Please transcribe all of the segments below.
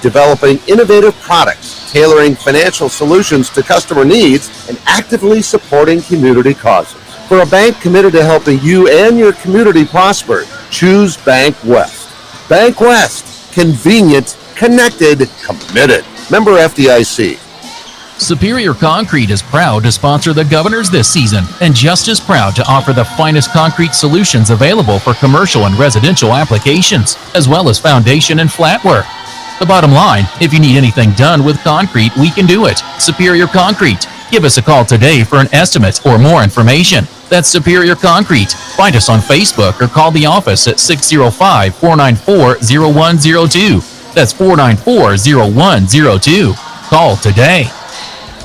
developing innovative products, tailoring financial solutions to customer needs, and actively supporting community causes. For a bank committed to helping you and your community prosper, choose Bank West. Bank West. Convenient, connected, committed. Member FDIC. Superior Concrete is proud to sponsor the Governors this season and just as proud to offer the finest concrete solutions available for commercial and residential applications, as well as foundation and flat work. The bottom line, if you need anything done with concrete, we can do it. Superior Concrete. Give us a call today for an estimate or more information. That's Superior Concrete. Find us on Facebook or call the office at 605-494-0102. That's 494-0102. Call today.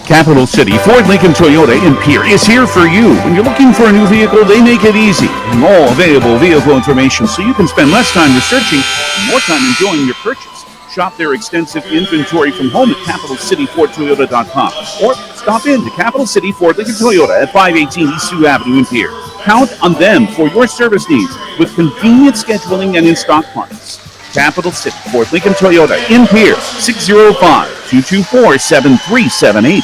Capital City Ford Lincoln Toyota in Pierre is here for you. When you're looking for a new vehicle, they make it easy. All available vehicle information so you can spend less time researching and more time enjoying your purchase. Shop their extensive inventory from home at CapitalCityFordToyota.com or stop in to Capital City Ford Lincoln Toyota at 518 East Sioux Avenue in Pierre. Count on them for your service needs with convenient scheduling and in-stock parts. Capital City Ford Lincoln Toyota in Pierre, 605-224-7378.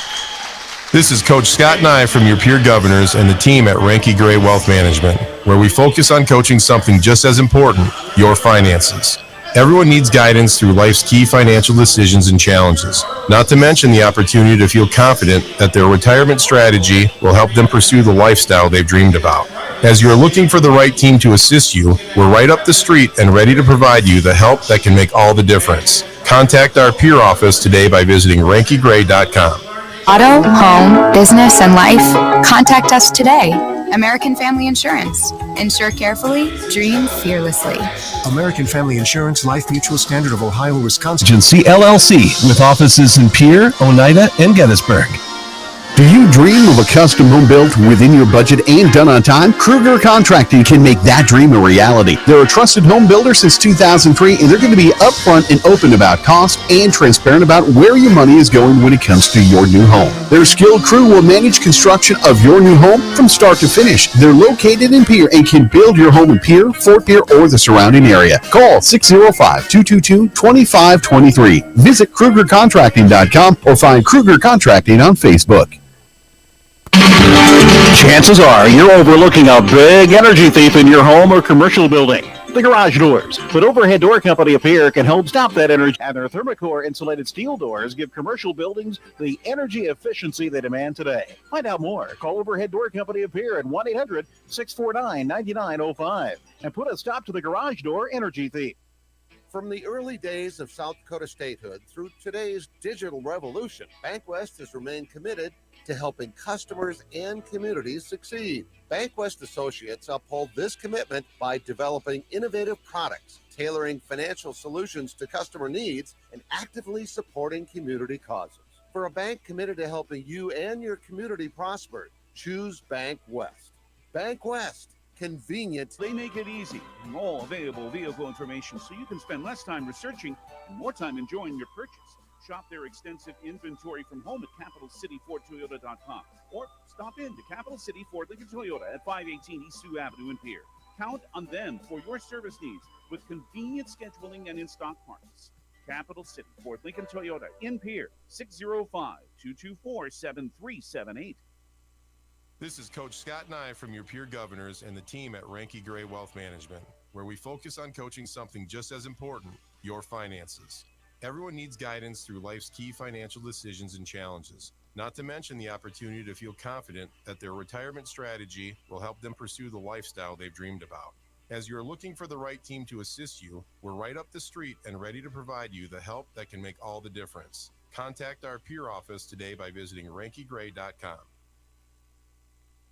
This is Coach Scott Nye from your Pierre Governors and the team at Ranky Gray Wealth Management, where we focus on coaching something just as important, your finances. Everyone needs guidance through life's key financial decisions and challenges, not to mention the opportunity to feel confident that their retirement strategy will help them pursue the lifestyle they've dreamed about. As you're looking for the right team to assist you, we're right up the street and ready to provide you the help that can make all the difference. Contact our peer office today by visiting rankygray.com. Auto, home, business, and life? Contact us today. American Family Insurance. Insure carefully, dream fearlessly. American Family Insurance Life Mutual Standard of Ohio, Wisconsin. Agency LLC with offices in Pierre, Oneida, and Gettysburg. Do you dream of a custom home built within your budget and done on time? Kruger Contracting can make that dream a reality. They're a trusted home builder since 2003, and they're going to be upfront and open about cost and transparent about where your money is going when it comes to your new home. Their skilled crew will manage construction of your new home from start to finish. They're located in Pierre and can build your home in Pierre, Fort Pierre, or the surrounding area. Call 605-222-2523. Visit KrugerContracting.com or find Kruger Contracting on Facebook. Chances are you're overlooking a big energy thief in your home or commercial building. The Garage Doors. But Overhead Door Company of Pierre can help stop that energy. And their Thermocore insulated steel doors give commercial buildings the energy efficiency they demand today. Find out more. Call Overhead Door Company of Pierre at 1-800-649-9905 and put a stop to the Garage Door energy thief. From the early days of South Dakota statehood through today's digital revolution, Bank West has remained committed to helping customers and communities succeed. Bank West Associates uphold this commitment by developing innovative products, tailoring financial solutions to customer needs, and actively supporting community causes. For a bank committed to helping you and your community prosper, choose Bank West. Bank West. Convenient. They make it easy. All available vehicle information so you can spend less time researching and more time enjoying your purchase. Shop their extensive inventory from home at CapitalCityFordToyota.com or stop in to Capital City Ford Lincoln Toyota at 518 East Sioux Avenue in Pierre. Count on them for your service needs with convenient scheduling and in-stock parts. Capital City Ford Lincoln Toyota in Pierre, 605-224-7378. This is Coach Scott Nye from your Pierre Governors and the team at Ranky Gray Wealth Management, where we focus on coaching something just as important, your finances. Everyone needs guidance through life's key financial decisions and challenges, not to mention the opportunity to feel confident that their retirement strategy will help them pursue the lifestyle they've dreamed about. As you're looking for the right team to assist you, we're right up the street and ready to provide you the help that can make all the difference. Contact our peer office today by visiting rankygray.com.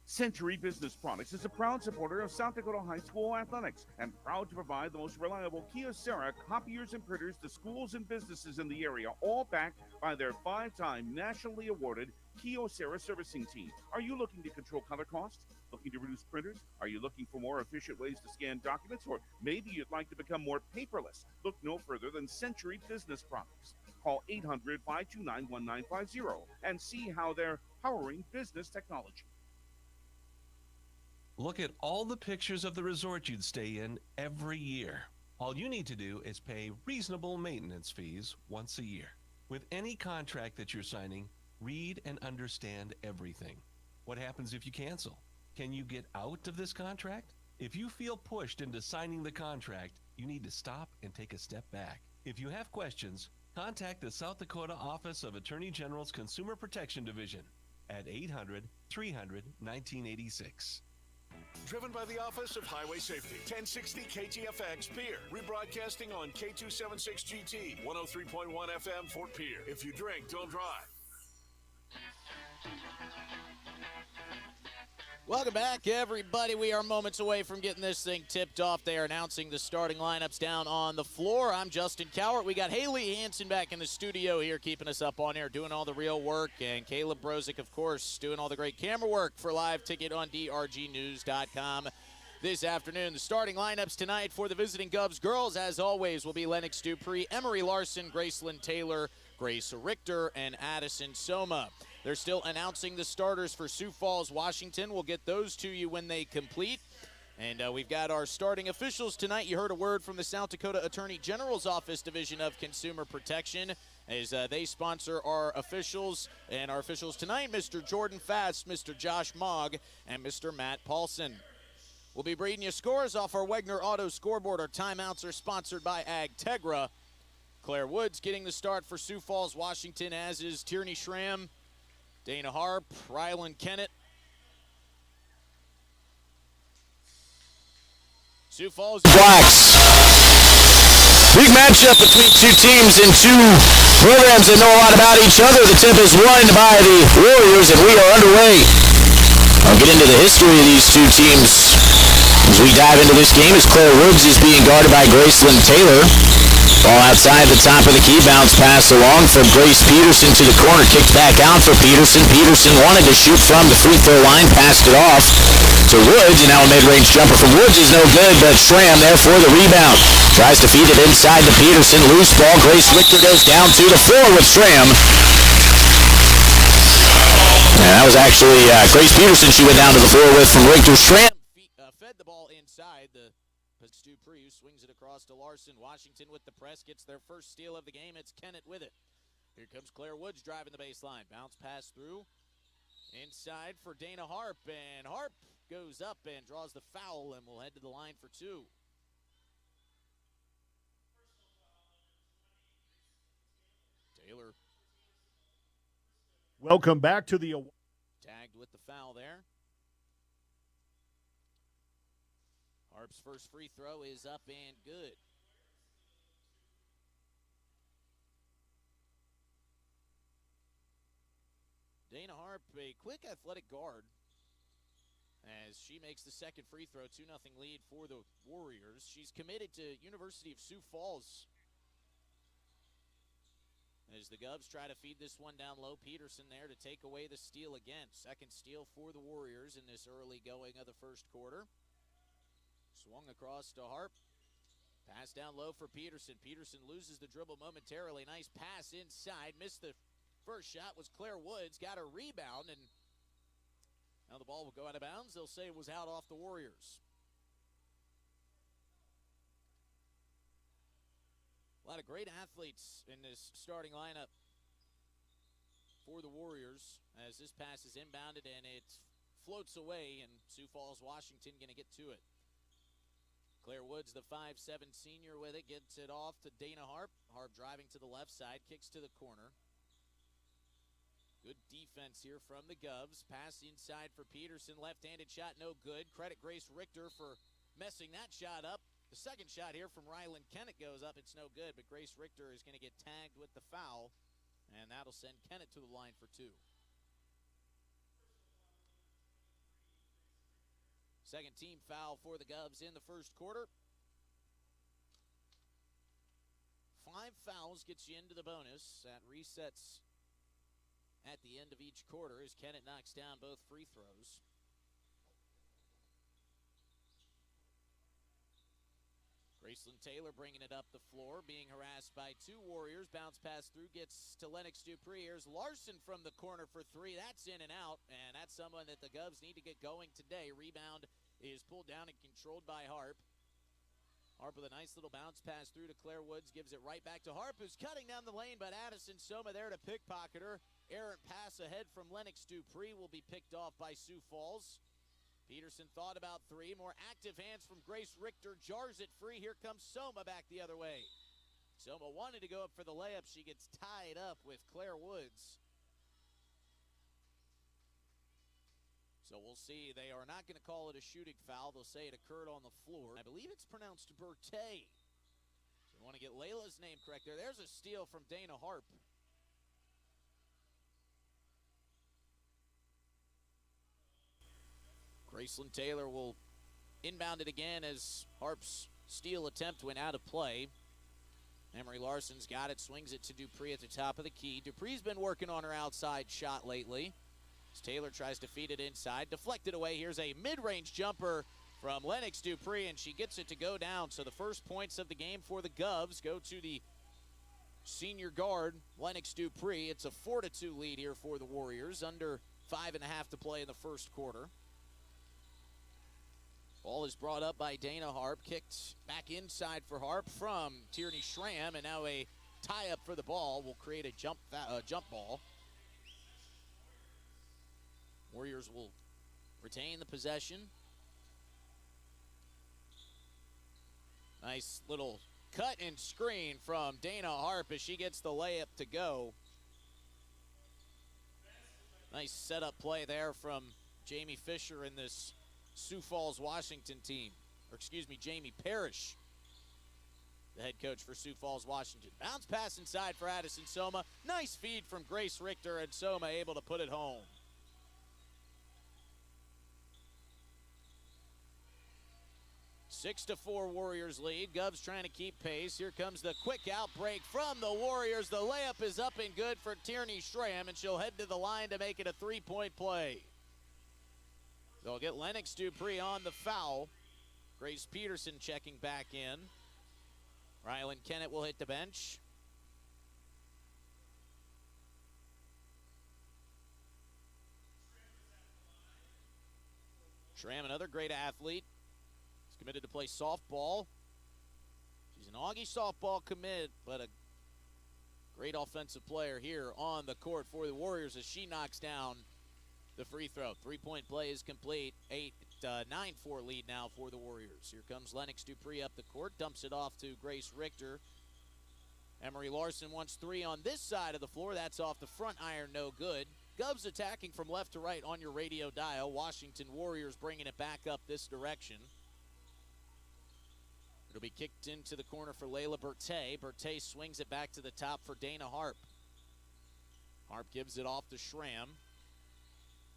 Century Business Products is a proud supporter of South Dakota High School athletics and proud to provide the most reliable Kyocera copiers and printers to schools and businesses in the area, all backed by their 5-time nationally awarded Kyocera servicing team. Are you looking to control color costs? Looking to reduce printers? Are you looking for more efficient ways to scan documents? Or maybe you'd like to become more paperless? Look no further than Century Business Products. Call 800-529-1950 and see how they're powering business technology. Look at all the pictures of the resort you'd stay in every year. All you need to do is pay reasonable maintenance fees once a year. With any contract that you're signing, read and understand everything. What happens if you cancel? Can you get out of this contract? If you feel pushed into signing the contract, you need to stop and take a step back. If you have questions, contact the South Dakota Office of Attorney General's Consumer Protection Division at 800-300-1986. Driven by the Office of Highway Safety. 1060 KTFX Pierre. Rebroadcasting on K276GT. 103.1 FM Fort Pierre. If you drink, don't drive. Welcome back, everybody. We are moments away from getting this thing tipped off. They are announcing the starting lineups down on the floor. I'm Justin Cowart. We got Haley Hansen back in the studio here, keeping us up on air, doing all the real work. And Caleb Brozick, of course, doing all the great camera work for Live Ticket on drgnews.com. This afternoon, the starting lineups tonight for the visiting Govs girls, as always, will be Lennox Dupree, Emery Larson, Gracelyn Taylor, Grace Richter, and Addison Soma. They're still announcing the starters for Sioux Falls, Washington. We'll get those to you when they complete. And we've got our starting officials tonight. You heard a word from the South Dakota Attorney General's Office Division of Consumer Protection as they sponsor our officials. And our officials tonight, Mr. Jordan Fast, Mr. Josh Mogg, and Mr. Matt Paulson. We'll be reading you scores off our Wegner Auto scoreboard. Our timeouts are sponsored by Agtegra. Claire Woods getting the start for Sioux Falls, Washington, as is Tierney Schramm, Dana Harp, Rylan Kennett. Sioux Falls. Blacks. Big matchup between two teams and two programs that know a lot about each other. The tip is won by the Warriors, and we are underway. I'll get into the history of these two teams as we dive into this game, as Claire Woods is being guarded by Gracelyn Taylor. Ball outside the top of the key, bounce pass along from Grace Peterson to the corner, kicked back out for Peterson. Peterson wanted to shoot from the free throw line, passed it off to Woods, and now a mid-range jumper from Woods is no good, but Schramm there for the rebound. Tries to feed it inside to Peterson, loose ball. Grace Richter goes down to the floor with Schramm. And that was actually Grace Peterson she went down to the floor with from Richter. Schramm fed the ball inside. The Dupree swings it across to Larson. Washington with the press gets their first steal of the game. It's Kennett with it. Here comes Claire Woods driving the baseline. Bounce pass through. Inside for Dana Harp. And Harp goes up and draws the foul and will head to the line for two. Taylor. Welcome back to the... Tagged with the foul there. Harp's first free throw is up and good. Dana Harp, a quick athletic guard, as she makes the second free throw. 2-0 lead for the Warriors. She's committed to University of Sioux Falls. As the Govs try to feed this one down low, Peterson there to take away the steal again. Second steal for the Warriors in this early going of the first quarter. Swung across to Harp. Pass down low for Peterson. Peterson loses the dribble momentarily. Nice pass inside. Missed the first shot. Was Claire Woods. Got a rebound, and now the ball will go out of bounds. They'll say it was out off the Warriors. A lot of great athletes in this starting lineup for the Warriors as this pass is inbounded and it floats away, and Sioux Falls, Washington going to get to it. Claire Woods, the 5'7" senior with it, gets it off to Dana Harp. Harp driving to the left side, kicks to the corner. Good defense here from the Govs. Pass inside for Peterson. Left-handed shot, no good. Credit Grace Richter for messing that shot up. The second shot here from Rylan Kennett goes up. It's no good, but Grace Richter is going to get tagged with the foul, and that'll send Kennett to the line for two. Second team foul for the Govs in the first quarter. 5 fouls gets you into the bonus. That resets at the end of each quarter as Kennett knocks down both free throws. Gracelyn Taylor bringing it up the floor, being harassed by two Warriors. Bounce pass through, gets to Lennox Dupree. Here's Larson from the corner for three. That's in and out, and that's someone that the Govs need to get going today. Rebound is pulled down and controlled by Harp. Harp with a nice little bounce pass through to Claire Woods, gives it right back to Harp, who's cutting down the lane, but Addison Soma there to pickpocket her. Errant pass ahead from Lennox Dupree will be picked off by Sioux Falls. Peterson thought about three. More active hands from Grace Richter, jars it free. Here comes Soma back the other way. Soma wanted to go up for the layup. She gets tied up with Claire Woods. So we'll see. They are not going to call it a shooting foul. They'll say it occurred on the floor. I believe it's pronounced Bertay. So we want to get Layla's name correct there. There's a steal from Dana Harp. Graceland Taylor will inbound it again as Harp's steal attempt went out of play. Emery Larson's got it, swings it to Dupree at the top of the key. Dupree's been working on her outside shot lately. As Taylor tries to feed it inside, deflected away. Here's a mid-range jumper from Lennox Dupree, and she gets it to go down. So the first points of the game for the Govs go to the senior guard, Lennox Dupree. It's a 4-2 lead here for the Warriors, under 5.5 to play in the first quarter. Ball is brought up by Dana Harp, kicked back inside for Harp from Tierney Schramm, and now a tie-up for the ball will create a jump ball. Warriors will retain the possession. Nice little cut and screen from Dana Harp as she gets the layup to go. Nice setup play there from Jamie Fisher in this Sioux Falls, Washington team. Or excuse me, Jamie Parrish, the head coach for Sioux Falls, Washington. Bounce pass inside for Addison Soma. Nice feed from Grace Richter, and Soma able to put it home. 6-4 Warriors lead. Govs trying to keep pace. Here comes the quick outbreak from the Warriors. The layup is up and good for Tierney Schramm, and she'll head to the line to make it a three-point play. They'll get Lennox Dupree on the foul. Grace Peterson checking back in. Rylan Kennett will hit the bench. Schramm, another great athlete. He's committed to play softball. She's an Augie softball commit, but a great offensive player here on the court for the Warriors as she knocks down the free throw. Three-point play is complete. 9-4 lead now for the Warriors. Here comes Lennox Dupree up the court, dumps it off to Grace Richter. Emery Larson wants three on this side of the floor. That's off the front iron, no good. Govs attacking from left to right on your radio dial. Washington Warriors bringing it back up this direction. It'll be kicked into the corner for Layla Bertay. Bertay swings it back to the top for Dana Harp. Harp gives it off to Schramm.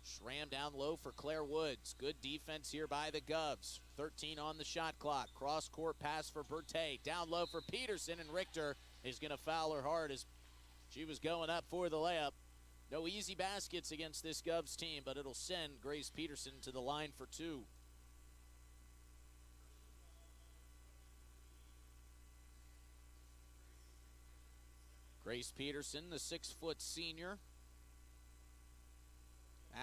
Schramm down low for Claire Woods. Good defense here by the Govs. 13 on the shot clock. Cross-court pass for Bertay. Down low for Peterson, and Richter is going to foul her hard as she was going up for the layup. No easy baskets against this Govs team, but it'll send Grace Peterson to the line for two. Grace Peterson, the 6-foot senior,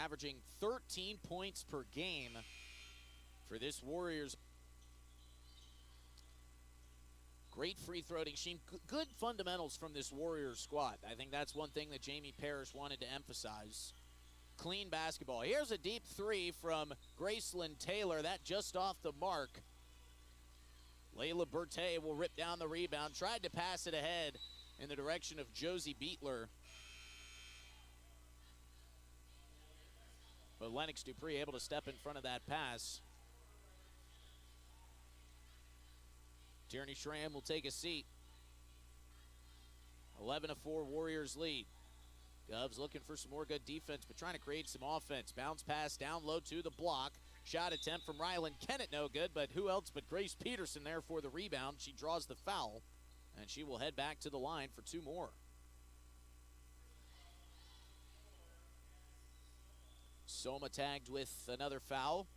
averaging 13 points per game for this Warriors. Great free throw team. Good fundamentals from this Warriors squad. I think that's one thing that Jamie Parrish wanted to emphasize. Clean basketball. Here's a deep three from Graceland Taylor. That just off the mark. Layla Bertay will rip down the rebound. Tried to pass it ahead in the direction of Josie Beetler. But Lennox Dupree able to step in front of that pass. Tierney Schramm will take a seat. 11-4 Warriors lead. Govs looking for some more good defense, but trying to create some offense. Bounce pass down low to the block. Shot attempt from Rylan Kennett, no good, but who else but Grace Peterson there for the rebound. She draws the foul, and she will head back to the line for two more. Soma tagged with another foul.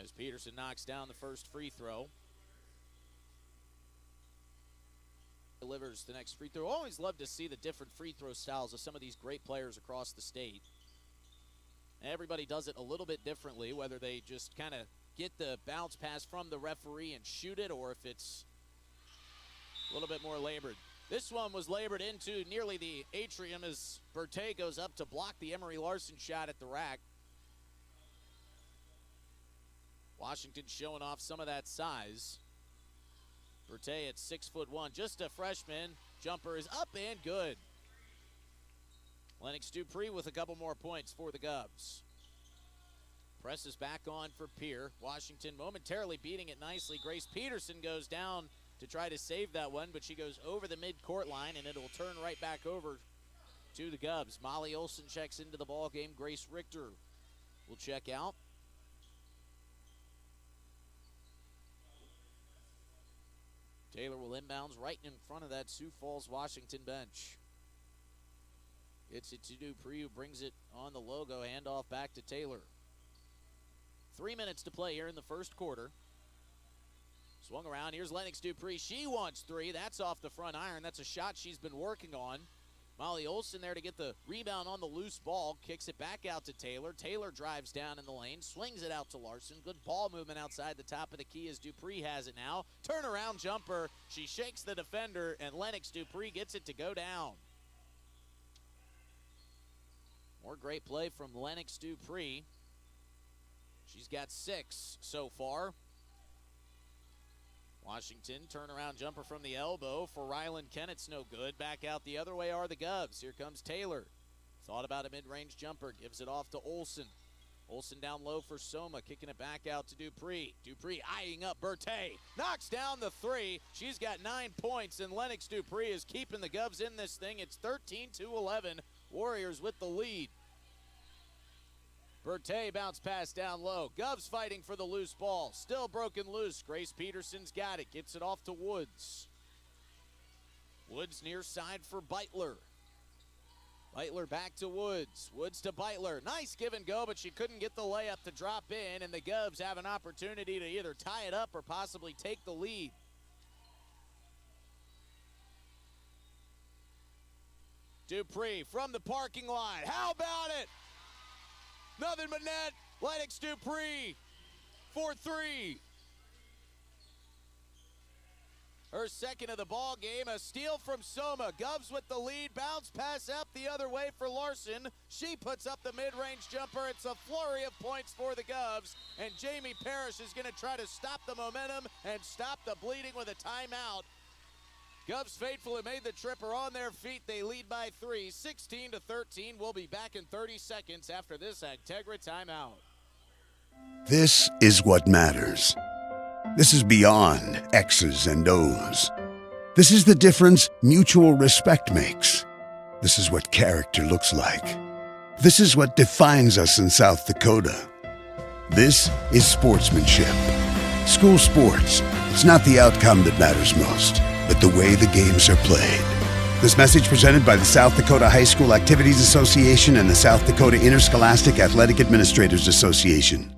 As Peterson knocks down the first free throw. Delivers the next free throw. Always love to see the different free throw styles of some of these great players across the state. Everybody does it a little bit differently, whether they just kind of get the bounce pass from the referee and shoot it, or if it's a little bit more labored. This one was labored into nearly the atrium as Berthet goes up to block the Emery Larson shot at the rack. Washington showing off some of that size. Berthet at 6'1", just a freshman. Jumper is up and good. Lennox Dupree with a couple more points for the Govs. Presses back on for Pierre. Washington momentarily beating it nicely. Grace Peterson goes down to try to save that one, but she goes over the midcourt line, and it'll turn right back over to the Govs. Molly Olson checks into the ball game. Grace Richter will check out. Taylor will inbounds right in front of that Sioux Falls Washington bench. It's it to Dupree, who brings it on the logo. Handoff back to Taylor. 3 minutes to play here in the first quarter. Swung around. Here's Lennox Dupree. She wants three. That's off the front iron. That's a shot she's been working on. Molly Olson there to get the rebound on the loose ball. Kicks it back out to Taylor. Taylor drives down in the lane. Swings it out to Larson. Good ball movement outside the top of the key as Dupree has it now. Turnaround jumper. She shakes the defender, and Lennox Dupree gets it to go down. More great play from Lennox Dupree. She's got 6 so far. Washington, turnaround jumper from the elbow for Ryland Kennett's no good. Back out the other way are the Govs. Here comes Taylor. Thought about a mid-range jumper. Gives it off to Olson. Olson down low for Soma. Kicking it back out to Dupree. Dupree eyeing up Berthet. Knocks down the 3. She's got 9 points, and Lennox Dupree is keeping the Govs in this thing. It's 13-11. Warriors with the lead. Berthet bounce pass down low. Govs fighting for the loose ball. Still broken loose. Grace Peterson's got it. Gets it off to Woods. Woods near side for Beitler. Beitler back to Woods. Woods to Beitler. Nice give and go, but she couldn't get the layup to drop in, and the Govs have an opportunity to either tie it up or possibly take the lead. Dupree from the parking lot. How about it? Nothing but net. Lennox Dupree for 3. Her second of the ball game. A steal from Soma. Govs with the lead. Bounce pass up the other way for Larson. She puts up the mid-range jumper. It's a flurry of points for the Govs. And Jamie Parrish is going to try to stop the momentum and stop the bleeding with a timeout. Govs faithful who made the trip are on their feet. They lead by 3, 16-13. We'll be back in 30 seconds after this Integra timeout. This is what matters. This is beyond X's and O's. This is the difference mutual respect makes. This is what character looks like. This is what defines us in South Dakota. This is sportsmanship. School sports, it's not the outcome that matters most, but the way the games are played. This message presented by the South Dakota High School Activities Association and the South Dakota Interscholastic Athletic Administrators Association.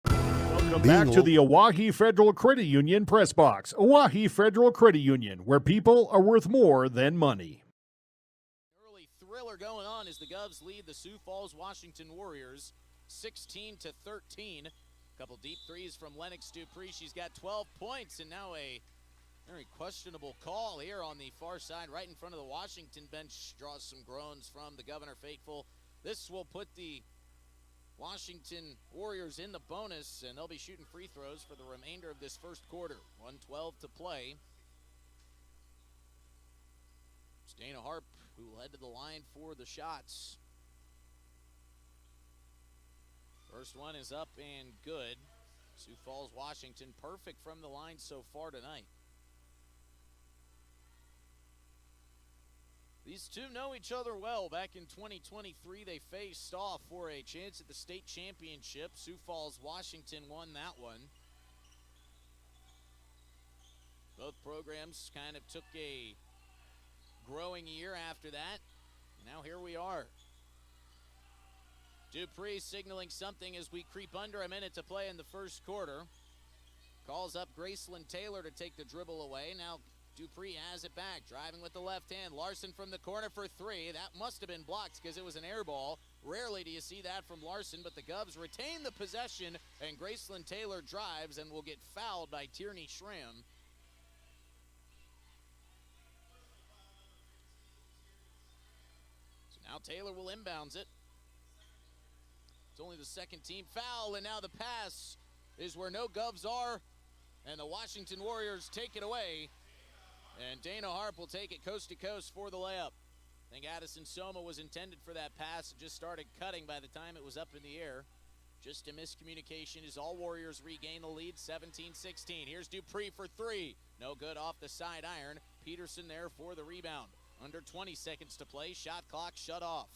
Welcome back to the Oahe Federal Credit Union Press Box. Oahe Federal Credit Union, where people are worth more than money. Early thriller going on as the Govs lead the Sioux Falls Washington Warriors 16-13. Couple deep threes from Lennox Dupree. She's got 12 points, and now a very questionable call here on the far side, right in front of the Washington bench. Draws some groans from the Governor faithful. This will put the Washington Warriors in the bonus, and they'll be shooting free throws for the remainder of this first quarter. 1:12 to play. It's Dana Harp who will head to the line for the shots. First one is up and good. Sioux Falls, Washington, perfect from the line so far tonight. These two know each other well. Back in 2023, they faced off for a chance at the state championship. Sioux Falls, Washington won that one. Both programs kind of took a growing year after that. Now here we are. Dupree signaling something as we creep under a minute to play in the first quarter. Calls up Graceland Taylor to take the dribble away. Now Dupree has it back, driving with the left hand. Larson from the corner for three. That must have been blocked because it was an air ball. Rarely do you see that from Larson, but the Govs retain the possession, and Graceland Taylor drives and will get fouled by Tierney Schramm. So now Taylor will inbounds it. It's only the second team foul, and now the pass is where no Govs are, and the Washington Warriors take it away. And Dana Harp will take it coast to coast for the layup. I think Addison Soma was intended for that pass and just started cutting by the time it was up in the air. Just a miscommunication as all Warriors regain the lead, 17-16. Here's Dupree for three. No good off the side iron. Peterson there for the rebound. Under 20 seconds to play. Shot clock shut off.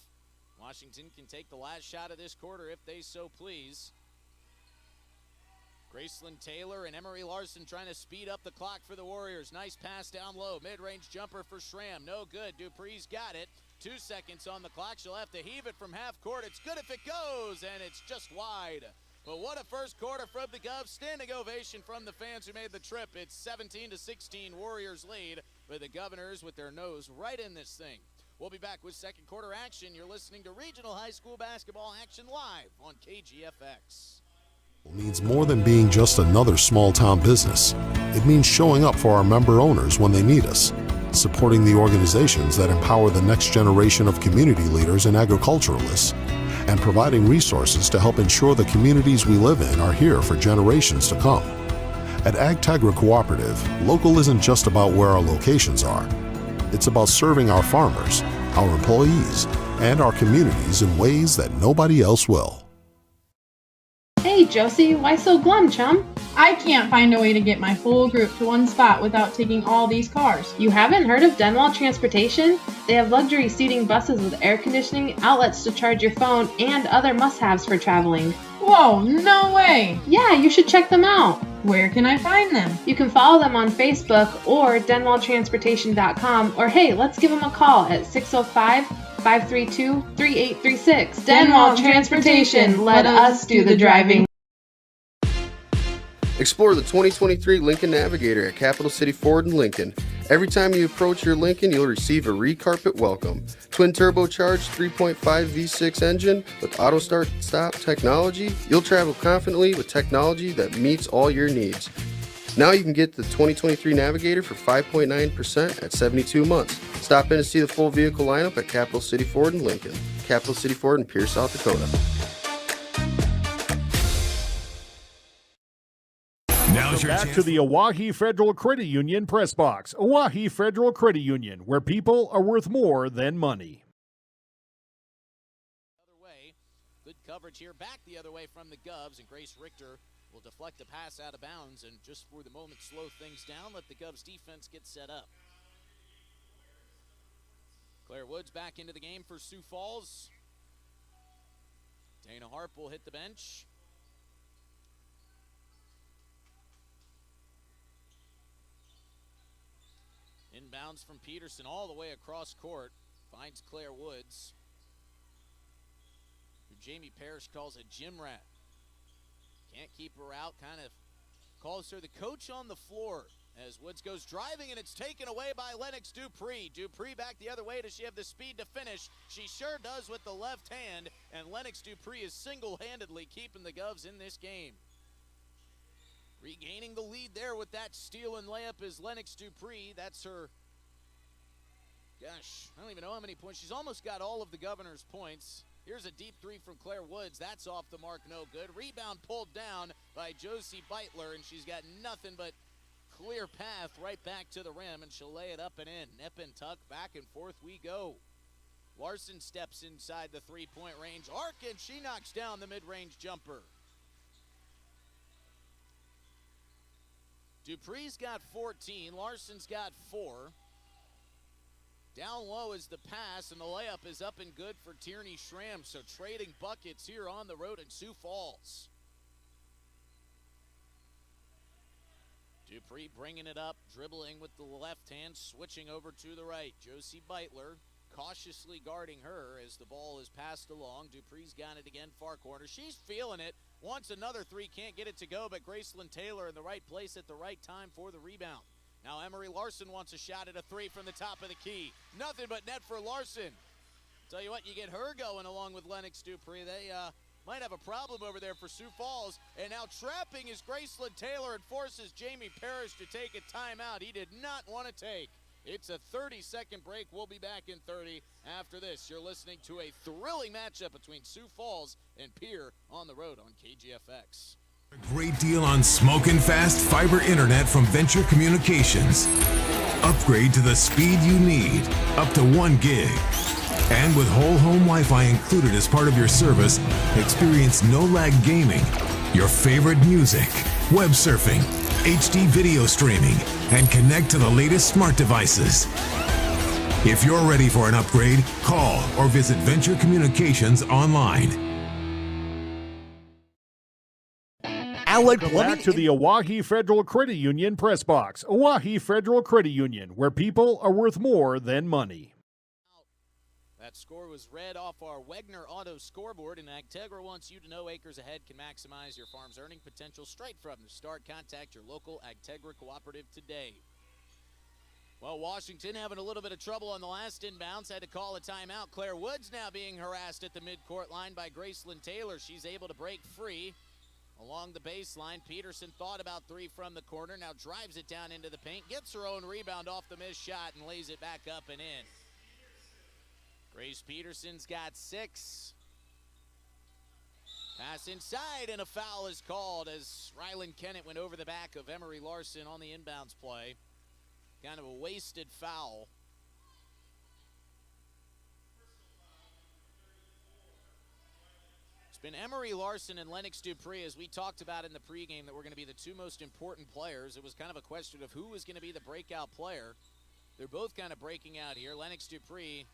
Washington can take the last shot of this quarter if they so please. Graceland Taylor and Emery Larson trying to speed up the clock for the Warriors. Nice pass down low. Mid-range jumper for Schramm. No good. Dupree's got it. 2 seconds on the clock. She'll have to heave it from half court. It's good if it goes, and it's just wide. But what a first quarter from the Govs. Standing ovation from the fans who made the trip. It's 17-16 Warriors lead, with the Governors with their nose right in this thing. We'll be back with second quarter action. You're listening to Regional High School Basketball action live on KGFX. Means more than being just another small-town business. It means showing up for our member owners when they need us, supporting the organizations that empower the next generation of community leaders and agriculturalists, and providing resources to help ensure the communities we live in are here for generations to come. At AgTegra Cooperative, local isn't just about where our locations are. It's about serving our farmers, our employees, and our communities in ways that nobody else will. Hey Josie, why so glum, chum? I can't find a way to get my whole group to one spot without taking all these cars. You haven't heard of Denwall Transportation? They have luxury seating buses with air conditioning, outlets to charge your phone, and other must-haves for traveling. Whoa, no way! Yeah, you should check them out. Where can I find them? You can follow them on Facebook or denwalltransportation.com, or hey, let's give them a call at 605-532-3836. Denwall Transportation, let us do the driving. Explore the 2023 Lincoln Navigator at Capital City Ford in Lincoln. Every time you approach your Lincoln, you'll receive a recarpet welcome. Twin turbocharged 3.5 V6 engine with auto start stop technology, you'll travel confidently with technology that meets all your needs. Now you can get the 2023 Navigator for 5.9% at 72 months. Stop in to see the full vehicle lineup at Capital City Ford in Lincoln. Capital City Ford in Pierre, South Dakota. Back to the Oahe Federal Credit Union Press Box. Oahe Federal Credit Union, where people are worth more than money. Other way, good coverage here. Back the other way from the Govs, and Grace Richter will deflect the pass out of bounds and just for the moment slow things down, let the Govs defense get set up. Claire Woods back into the game for Sioux Falls. Dana Harp will hit the bench. Inbounds from Peterson all the way across court. Finds Claire Woods, who Jamie Parrish calls a gym rat. Can't keep her out, kind of calls her the coach on the floor as Woods goes driving, and it's taken away by Lennox Dupree. Dupree back the other way. Does she have the speed to finish? She sure does with the left hand, and Lennox Dupree is single-handedly keeping the Govs in this game. Regaining the lead there with that steal and layup is Lennox Dupree. That's her, gosh, I don't even know how many points. She's almost got all of the Governors' points. Here's a deep three from Claire Woods. That's off the mark, no good. Rebound pulled down by Josie Beitler, and she's got nothing but clear path right back to the rim, and she'll lay it up and in. Nip and tuck, back and forth we go. Larson steps inside the three-point range arc, and she knocks down the mid-range jumper. Dupree's got 14, Larson's got 4. Down low is the pass, and the layup is up and good for Tierney Schramm. So trading buckets here on the road in Sioux Falls. Dupree bringing it up, dribbling with the left hand, switching over to the right. Josie Beitler cautiously guarding her as the ball is passed along. Dupree's got it again, far corner. She's feeling it. Wants another three, can't get it to go, but Graceland Taylor in the right place at the right time for the rebound. Now Emery Larson wants a shot at a three from the top of the key. Nothing but net for Larson. Tell you what, you get her going along with Lennox Dupree. They might have a problem over there for Sioux Falls. And now trapping is Graceland Taylor and forces Jamie Parrish to take a timeout he did not want to take. It's a 30-second break. We'll be back in 30 after this. You're listening to a thrilling matchup between Sioux Falls and Pierre on the road on KGFX. A great deal on smoking fast fiber internet from Venture Communications. Upgrade to the speed you need, up to 1 gig. And with whole home Wi-Fi included as part of your service, experience no-lag gaming, your favorite music, web surfing, HD video streaming, and connect to the latest smart devices. If you're ready for an upgrade, call or visit Venture Communications online. Welcome back to the Oahe Federal Credit Union Press Box. Oahe Federal Credit Union, where people are worth more than money. That score was read off our Wegner Auto scoreboard, and Agtegra wants you to know acres ahead can maximize your farm's earning potential straight from the start. Contact your local Agtegra cooperative today. Well, Washington having a little bit of trouble on the last inbounds, had to call a timeout. Claire Woods now being harassed at the midcourt line by Graceland Taylor. She's able to break free along the baseline. Peterson thought about three from the corner, now drives it down into the paint, gets her own rebound off the missed shot, and lays it back up and in. Grace Peterson's got 6. Pass inside, and a foul is called as Rylan Kennett went over the back of Emery Larson on the inbounds play. Kind of a wasted foul. It's been Emery Larson and Lennox Dupree, as we talked about in the pregame, that were going to be the two most important players. It was kind of a question of who was going to be the breakout player. They're both kind of breaking out here. Lennox Dupree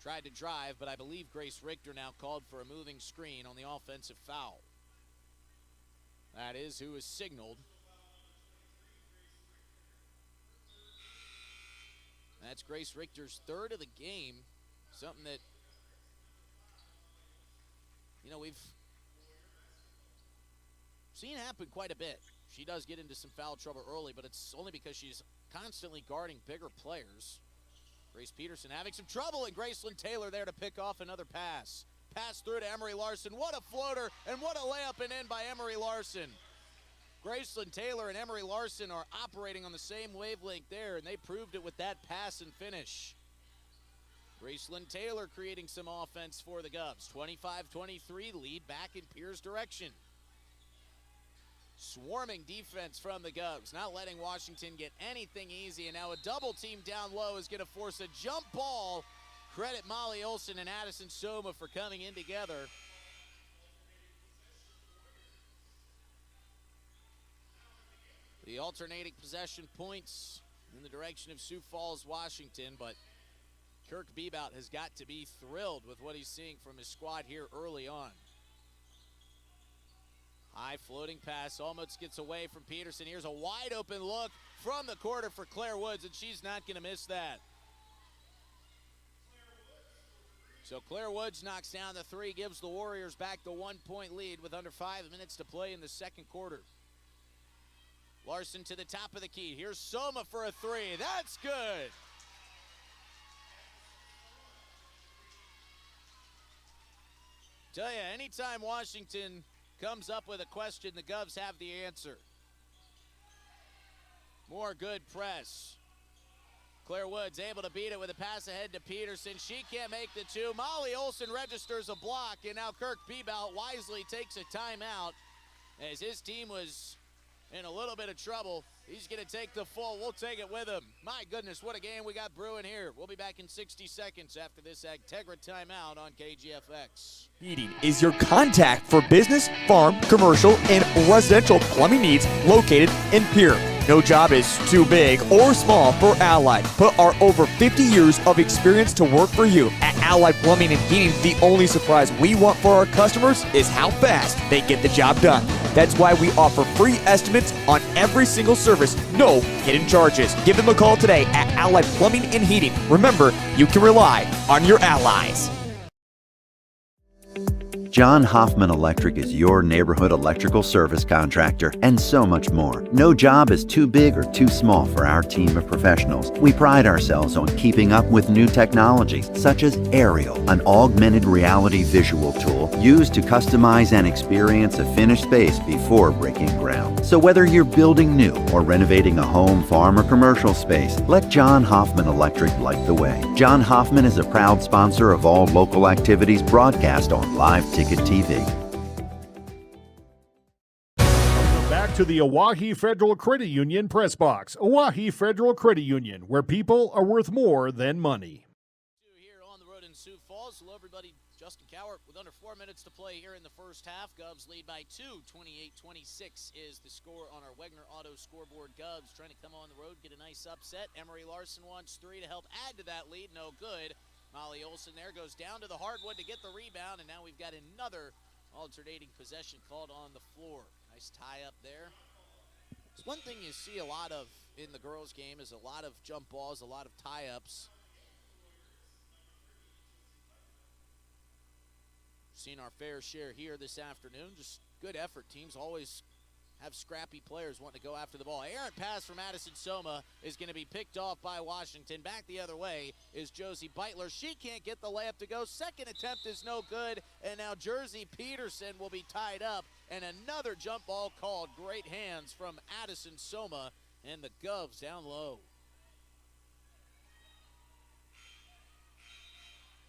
tried to drive, but I believe Grace Richter now called for a moving screen on the offensive foul. That is who is signaled. That's Grace Richter's 3rd of the game. Something that, you know, we've seen happen quite a bit. She does get into some foul trouble early, but it's only because she's constantly guarding bigger players. Grace Peterson having some trouble, and Graceland Taylor there to pick off another pass. Pass through to Emery Larson. What a floater, and what a layup and in by Emery Larson. Graceland Taylor and Emery Larson are operating on the same wavelength there, and they proved it with that pass and finish. Graceland Taylor creating some offense for the Govs. 25-23, lead back in Pierre's direction. Swarming defense from the Govs, not letting Washington get anything easy, and now a double team down low is going to force a jump ball. Credit Molly Olson and Addison Soma for coming in together. The alternating possession points in the direction of Sioux Falls, Washington, but Kirk Bebout has got to be thrilled with what he's seeing from his squad here early on. High floating pass, almost gets away from Peterson. Here's a wide open look from the corner for Claire Woods, and she's not going to miss that. So Claire Woods knocks down the 3, gives the Warriors back the 1-point lead with under 5 minutes to play in the second quarter. Larson to the top of the key. Here's Soma for a 3. That's good. Tell you, anytime Washington comes up with a question, the Govs have the answer. More good press. Claire Woods able to beat it with a pass ahead to Peterson. She can't make the 2. Molly Olson registers a block, and now Kirk Bebout wisely takes a timeout as his team was in a little bit of trouble. He's going to take the full. We'll take it with him. My goodness, what a game we got brewing here. We'll be back in 60 seconds after this Agtegra timeout on KGFX. Heating is your contact for business, farm, commercial, and residential plumbing needs located in Pierre. No job is too big or small for Allied. Put our over 50 years of experience to work for you. At Allied Plumbing and Heating, the only surprise we want for our customers is how fast they get the job done. That's why we offer free estimates on every single service, no hidden charges. Give them a call today at Allied Plumbing and Heating. Remember, you can rely on your allies. John Hoffman Electric is your neighborhood electrical service contractor, and so much more. No job is too big or too small for our team of professionals. We pride ourselves on keeping up with new technologies, such as Aerial, an augmented reality visual tool used to customize and experience a finished space before breaking ground. So whether you're building new or renovating a home, farm, or commercial space, let John Hoffman Electric light the way. John Hoffman is a proud sponsor of all local activities broadcast on Live Ticket TV. Back to the Owyhee Federal Credit Union Press Box. Owyhee Federal Credit Union, where people are worth more than money. Here on the road in Sioux Falls. Hello, everybody. Justin Cowart with under 4 minutes to play here in the first half. Govs lead by 2. 28-26 is the score on our Wegner Auto scoreboard. Govs trying to come on the road, get a nice upset. Emery Larson wants 3 to help add to that lead. No good. Molly Olson there goes down to the hardwood to get the rebound, and now we've got another alternating possession called on the floor. Nice tie up there. It's one thing you see a lot of in the girls' game is a lot of jump balls, a lot of tie-ups. Seen our fair share here this afternoon. Just good effort. Teams always have scrappy players wanting to go after the ball. Errant pass from Addison Soma is going to be picked off by Washington. Back the other way is Josie Beitler. She can't get the layup to go. Second attempt is no good, and now Jersey Peterson will be tied up, and another jump ball called. Great hands from Addison Soma, and the Govs down low.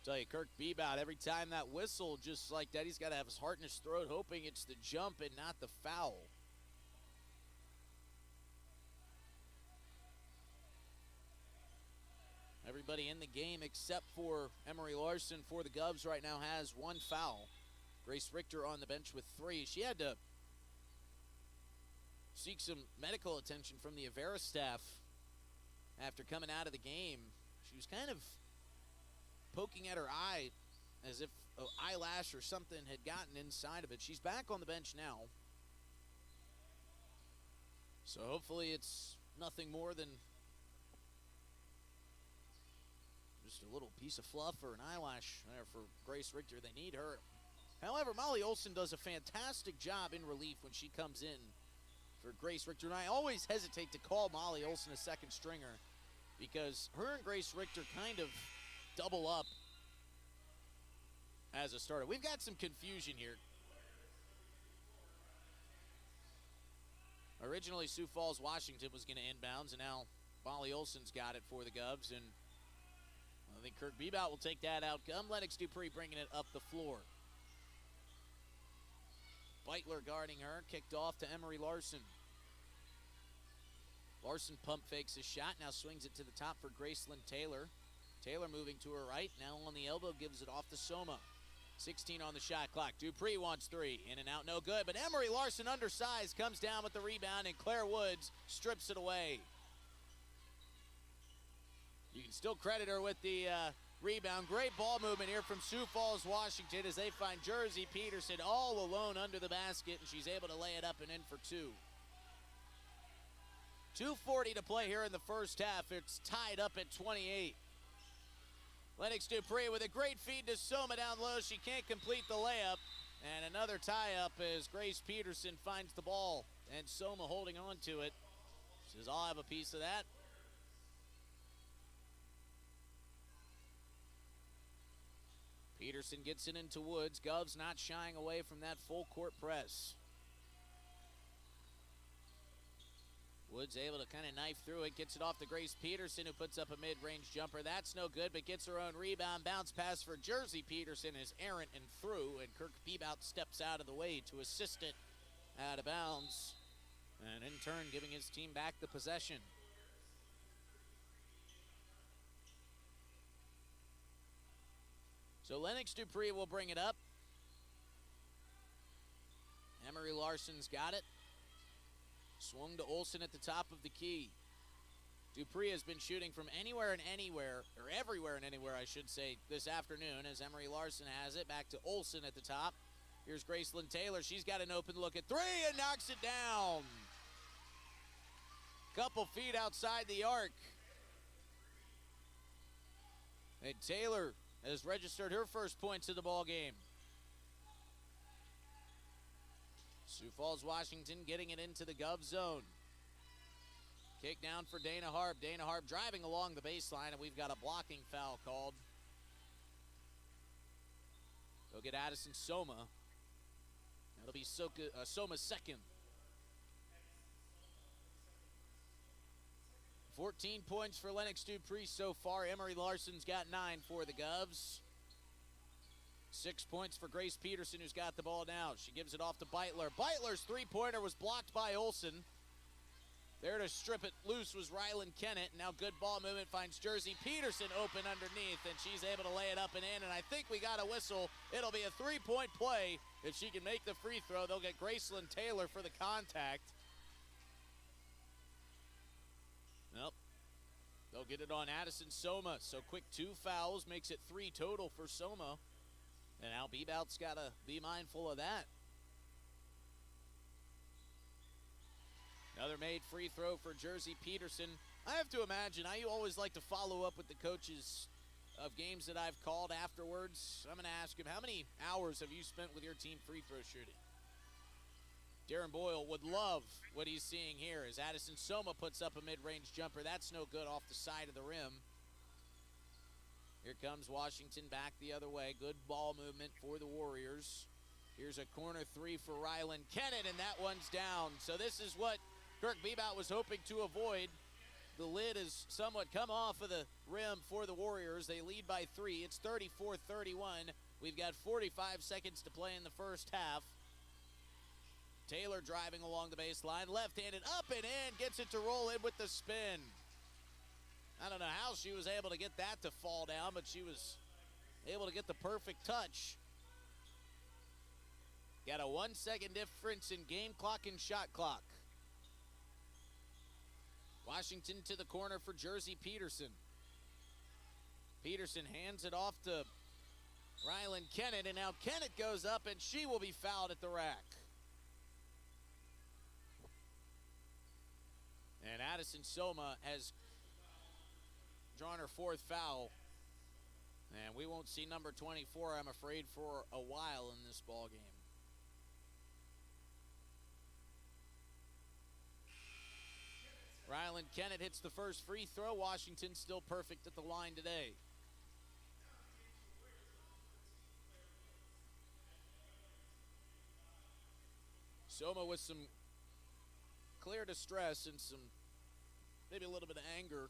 Tell you, Kirk Bebout, every time that whistle, just like that, he's got to have his heart in his throat, hoping it's the jump and not the foul. Everybody in the game except for Emery Larson for the Govs right now has 1 foul. Grace Richter on the bench with 3. She had to seek some medical attention from the Avera staff after coming out of the game. She was kind of poking at her eye as if an eyelash or something had gotten inside of it. She's back on the bench now. So hopefully it's nothing more than just a little piece of fluff or an eyelash there for Grace Richter. They need her. However, Molly Olson does a fantastic job in relief when she comes in for Grace Richter. And I always hesitate to call Molly Olson a second stringer because her and Grace Richter kind of double up as a starter. We've got some confusion here. Originally, Sioux Falls, Washington was going to inbounds, and now Molly Olson's got it for the Govs, and I think Kirk Bebout will take that outcome. Lennox Dupree bringing it up the floor. Beitler guarding her, kicked off to Emery Larson. Larson pump fakes his shot, now swings it to the top for Gracelyn Taylor. Taylor moving to her right, now on the elbow, gives it off to Soma. 16 on the shot clock. Dupree wants 3. In and out, no good. But Emery Larson, undersized, comes down with the rebound, and Claire Woods strips it away. You can still credit her with the rebound. Great ball movement here from Sioux Falls, Washington, as they find Jersey Peterson all alone under the basket, and she's able to lay it up and in for 2. 2:40 to play here in the first half. It's tied up at 28. Lennox Dupree with a great feed to Soma down low. She can't complete the layup. And another tie-up as Grace Peterson finds the ball. And Soma holding on to it. Says, I'll have a piece of that. Peterson gets it into Woods. Govs not shying away from that full court press. Woods able to kind of knife through it, gets it off to Grace Peterson, who puts up a mid-range jumper. That's no good, but gets her own rebound. Bounce pass for Jersey Peterson is errant and through, and Kirk Bebout steps out of the way to assist it out of bounds, and in turn giving his team back the possession. So Lennox Dupree will bring it up. Emery Larson's got it. Swung to Olson at the top of the key. Dupree has been shooting from anywhere and anywhere, or everywhere and anywhere, I should say, this afternoon as Emery Larson has it. Back to Olson at the top. Here's Gracelyn Taylor. She's got an open look at 3 and knocks it down. Couple feet outside the arc. And Taylor has registered her first points of the ball game. Sioux Falls, Washington getting it into the Gov zone. Kick down for Dana Harp. Dana Harp driving along the baseline, and we've got a blocking foul called. They'll get Addison Soma. That'll be Soma's second. 14 points for Lennox Dupree so far. Emery Larson's got 9 for the Govs. 6 points for Grace Peterson, who's got the ball now. She gives it off to Beitler. Beitler's three-pointer was blocked by Olsen. There to strip it loose was Rylan Kennett. Now good ball movement finds Jersey Peterson open underneath, and she's able to lay it up and in, and I think we got a whistle. It'll be a three-point play. If she can make the free throw, they'll get Graceland Taylor for the contact. Nope. They'll get it on Addison Soma. So quick 2 fouls makes it 3 total for Soma. And now Bebout's got to be mindful of that. Another made free throw for Jersey Peterson. I have to imagine, I always like to follow up with the coaches of games that I've called afterwards. I'm going to ask him, how many hours have you spent with your team free throw shooting? Darren Boyle would love what he's seeing here as Addison Soma puts up a mid-range jumper. That's no good off the side of the rim. Here comes Washington back the other way. Good ball movement for the Warriors. Here's a corner 3 for Rylan Kennett, and that one's down. So this is what Kirk Bebout was hoping to avoid. The lid has somewhat come off of the rim for the Warriors. They lead by 3. It's 34-31. We've got 45 seconds to play in the first half. Taylor driving along the baseline, left-handed up and in, gets it to roll in with the spin. I don't know how she was able to get that to fall down, but she was able to get the perfect touch. Got a 1 second difference in game clock and shot clock. Washington to the corner for Jersey Peterson. Peterson hands it off to Rylan Kennett, and now Kennett goes up, and she will be fouled at the rack. And Addison Soma has drawn her 4th foul. And we won't see number 24, I'm afraid, for a while in this ball game. Rylan Kennett hits the first free throw. Washington still perfect at the line today. Soma with some clear distress and some maybe a little bit of anger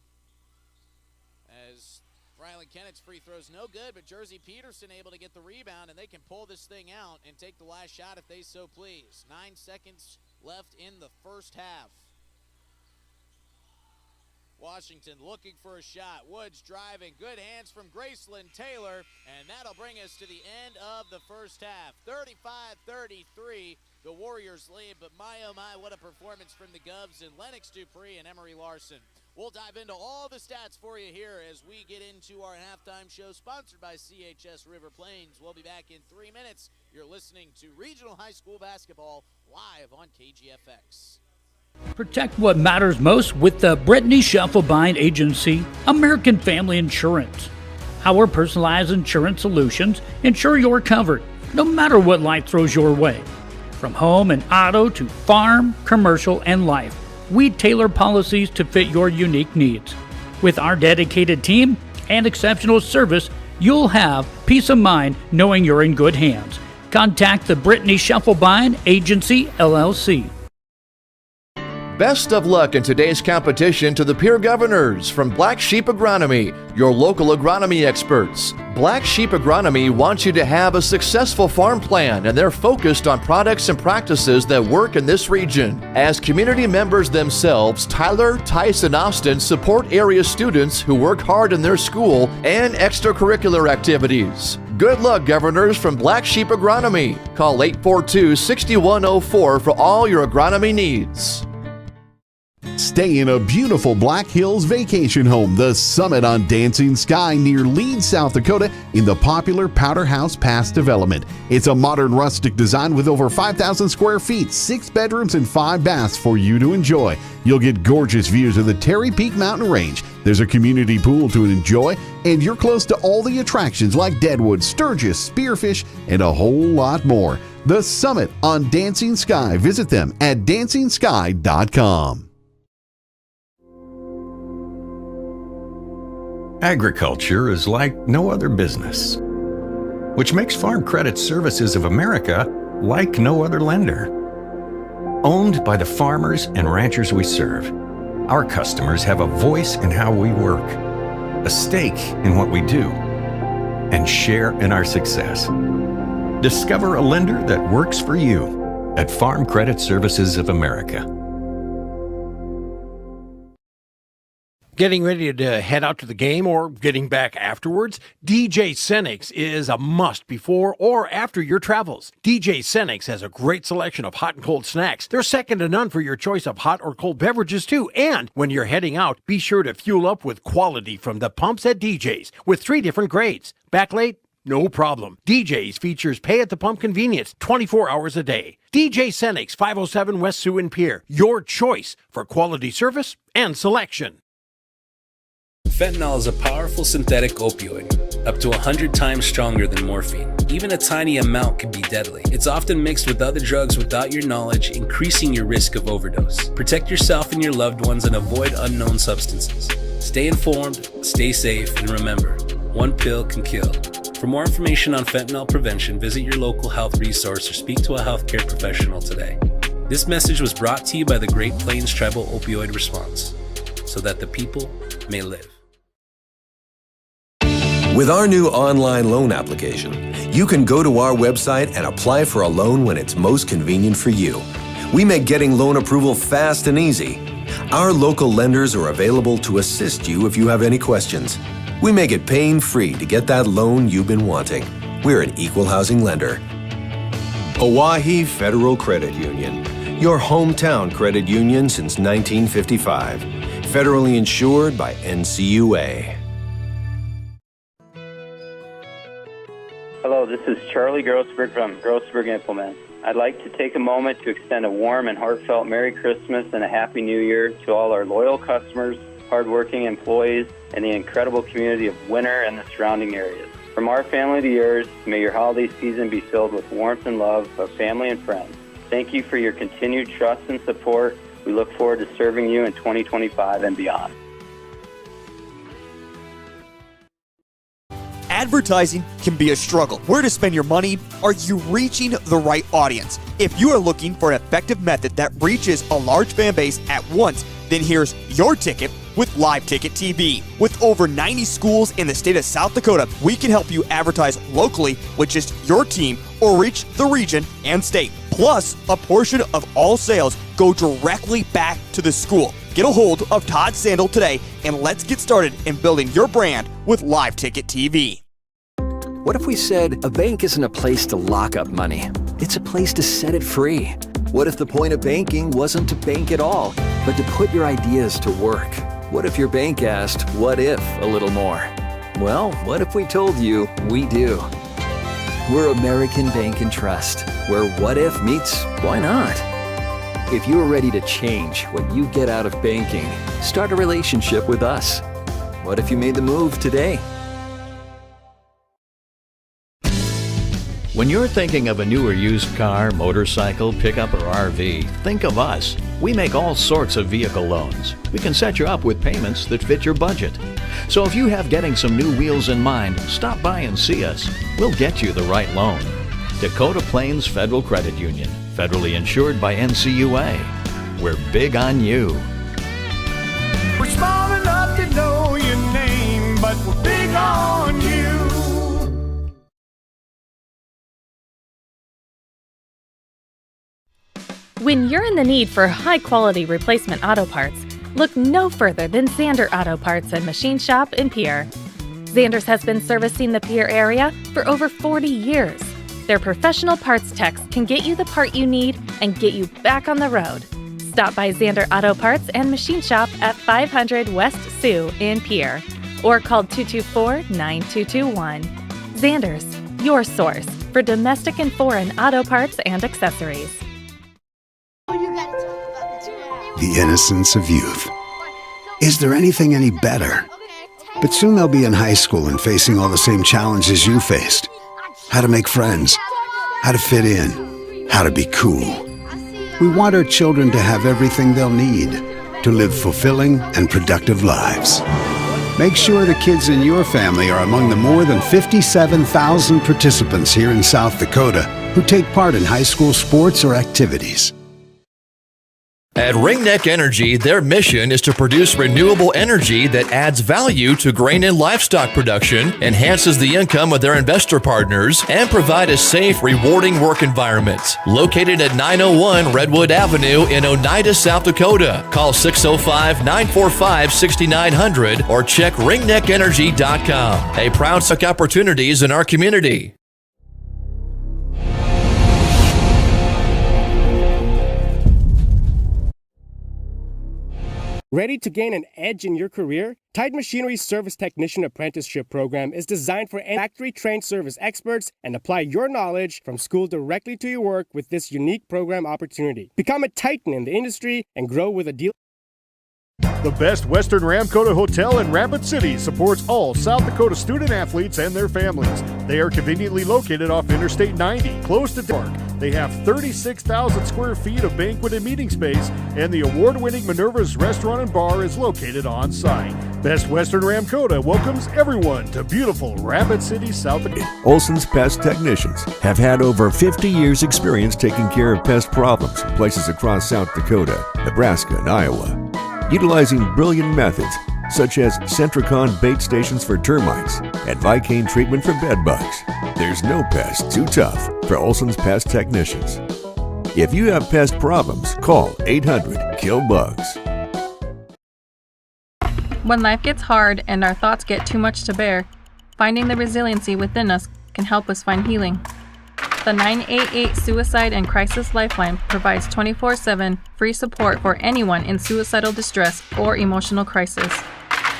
as Rylan Kennett's free throw's no good, but Jersey Peterson able to get the rebound, and they can pull this thing out and take the last shot if they so please. 9 seconds left in the first half. Washington looking for a shot. Woods driving. Good hands from Graceland Taylor, and that'll bring us to the end of the first half. 35-33, the Warriors lead, but my oh my, what a performance from the Govs and Lennox Dupree and Emery Larson. We'll dive into all the stats for you here as we get into our halftime show sponsored by CHS River Plains. We'll be back in 3 minutes. You're listening to Regional High School Basketball live on KGFX. Protect what matters most with the Brittany Scheffelbein Agency, American Family Insurance. Our personalized insurance solutions ensure you're covered, no matter what life throws your way. From home and auto to farm, commercial, and life, we tailor policies to fit your unique needs. With our dedicated team and exceptional service, you'll have peace of mind knowing you're in good hands. Contact the Brittany Scheffelbein Agency, LLC. Best of luck in today's competition to the Pierre Governors from Black Sheep Agronomy, your local agronomy experts. Black Sheep Agronomy wants you to have a successful farm plan, and they're focused on products and practices that work in this region. As community members themselves, Tyler, Tice, and Austin support area students who work hard in their school and extracurricular activities. Good luck, Governors from Black Sheep Agronomy. Call 842-6104 for all your agronomy needs. Stay in a beautiful Black Hills vacation home, the Summit on Dancing Sky near Leeds, South Dakota, in the popular Powder House Pass development. It's a modern rustic design with over 5,000 square feet, 6 bedrooms, and 5 baths for you to enjoy. You'll get gorgeous views of the Terry Peak Mountain Range. There's a community pool to enjoy, and you're close to all the attractions like Deadwood, Sturgis, Spearfish, and a whole lot more. The Summit on Dancing Sky. Visit them at DancingSky.com. Agriculture is like no other business, which makes Farm Credit Services of America like no other lender. Owned by the farmers and ranchers we serve, our customers have a voice in how we work, a stake in what we do, and share in our success. Discover a lender that works for you at Farm Credit Services of America. Getting ready to head out to the game or getting back afterwards? DJ Senix is a must before or after your travels. DJ Senix has a great selection of hot and cold snacks. They're second to none for your choice of hot or cold beverages too. And when you're heading out, be sure to fuel up with quality from the pumps at DJ's with 3 different grades. Back late? No problem. DJ's features pay at the pump convenience 24 hours a day. DJ Senix, 507 West Sioux and Pierre. Your choice for quality service and selection. Fentanyl is a powerful synthetic opioid, up to 100 times stronger than morphine. Even a tiny amount can be deadly. It's often mixed with other drugs without your knowledge, increasing your risk of overdose. Protect yourself and your loved ones and avoid unknown substances. Stay informed, stay safe, and remember, one pill can kill. For more information on fentanyl prevention, visit your local health resource or speak to a healthcare professional today. This message was brought to you by the Great Plains Tribal Opioid Response, so that the people may live. With our new online loan application, you can go to our website and apply for a loan when it's most convenient for you. We make getting loan approval fast and easy. Our local lenders are available to assist you if you have any questions. We make it pain-free to get that loan you've been wanting. We're an equal housing lender. Oahe Federal Credit Union, your hometown credit union since 1955. Federally insured by NCUA. Hello, this is Charlie Grossberg from Grossberg Implement. I'd like to take a moment to extend a warm and heartfelt Merry Christmas and a Happy New Year to all our loyal customers, hardworking employees, and the incredible community of Winter and the surrounding areas. From our family to yours, may your holiday season be filled with warmth and love of family and friends. Thank you for your continued trust and support. We look forward to serving you in 2025 and beyond. Advertising can be a struggle. Where to spend your money? Are you reaching the right audience? If you are looking for an effective method that reaches a large fan base at once, then here's your ticket with Live Ticket TV. With over 90 schools in the state of South Dakota, we can help you advertise locally with just your team or reach the region and state. Plus, a portion of all sales go directly back to the school. Get a hold of Todd Sandel today and let's get started in building your brand with Live Ticket TV. What if we said a bank isn't a place to lock up money? It's a place to set it free. What if the point of banking wasn't to bank at all, but to put your ideas to work? What if your bank asked, what if, a little more? Well, what if we told you we do? We're American Bank and Trust, where what if meets why not? If you're ready to change what you get out of banking, start a relationship with us. What if you made the move today? When you're thinking of a new or used car, motorcycle, pickup, or RV, think of us. We make all sorts of vehicle loans. We can set you up with payments that fit your budget. So if you have getting some new wheels in mind, stop by and see us. We'll get you the right loan. Dakota Plains Federal Credit Union, federally insured by NCUA. We're big on you. We're small enough to know your name, but we're big on you. When you're in the need for high-quality replacement auto parts, look no further than Zander Auto Parts and Machine Shop in Pierre. Zander's has been servicing the Pierre area for over 40 years. Their professional parts techs can get you the part you need and get you back on the road. Stop by Zander Auto Parts and Machine Shop at 500 West Sioux in Pierre or call 224-9221. Zander's, your source for domestic and foreign auto parts and accessories. The innocence of youth. Is there anything any better? But soon they'll be in high school and facing all the same challenges you faced. How to make friends, how to fit in, how to be cool. We want our children to have everything they'll need to live fulfilling and productive lives. Make sure the kids in your family are among the more than 57,000 participants here in South Dakota who take part in high school sports or activities. At Ringneck Energy, their mission is to produce renewable energy that adds value to grain and livestock production, enhances the income of their investor partners, and provide a safe, rewarding work environment. Located at 901 Redwood Avenue in Oneida, South Dakota. Call 605-945-6900 or check ringneckenergy.com. A proud suck opportunities in our community. Ready to gain an edge in your career? Tide Machinery's Service Technician Apprenticeship Program is designed for factory-trained service experts and apply your knowledge from school directly to your work with this unique program opportunity. Become a titan in the industry and grow with a deal. The Best Western Ramkota Hotel in Rapid City supports all South Dakota student athletes and their families. They are conveniently located off Interstate 90, close to Park. They have 36,000 square feet of banquet and meeting space, and the award-winning Minerva's Restaurant and Bar is located on site. Best Western Ramkota welcomes everyone to beautiful Rapid City, South Dakota. Olson's Pest Technicians have had over 50 years' experience taking care of pest problems in places across South Dakota, Nebraska, and Iowa. Utilizing brilliant methods such as Centricon bait stations for termites and Vicane treatment for bed bugs. There's no pest too tough for Olson's Pest Technicians. If you have pest problems, call 800-KILL-BUGS. When life gets hard and our thoughts get too much to bear, finding the resiliency within us can help us find healing. The 988 Suicide and Crisis Lifeline provides 24/7 free support for anyone in suicidal distress or emotional crisis.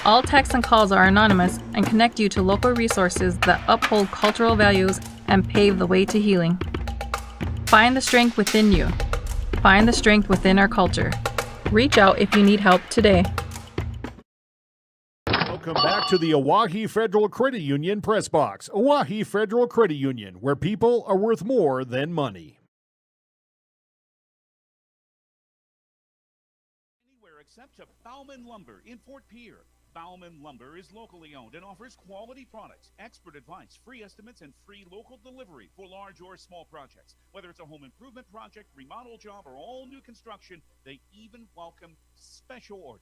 All texts and calls are anonymous and connect you to local resources that uphold cultural values and pave the way to healing. Find the strength within you. Find the strength within our culture. Reach out if you need help today. Welcome back to the Owyhee Federal Credit Union Press Box. Owyhee Federal Credit Union, where people are worth more than money. Anywhere except to Bauman Lumber in Fort Pierre. Bauman Lumber is locally owned and offers quality products, expert advice, free estimates, and free local delivery for large or small projects. Whether it's a home improvement project, remodel job, or all new construction, they even welcome special orders.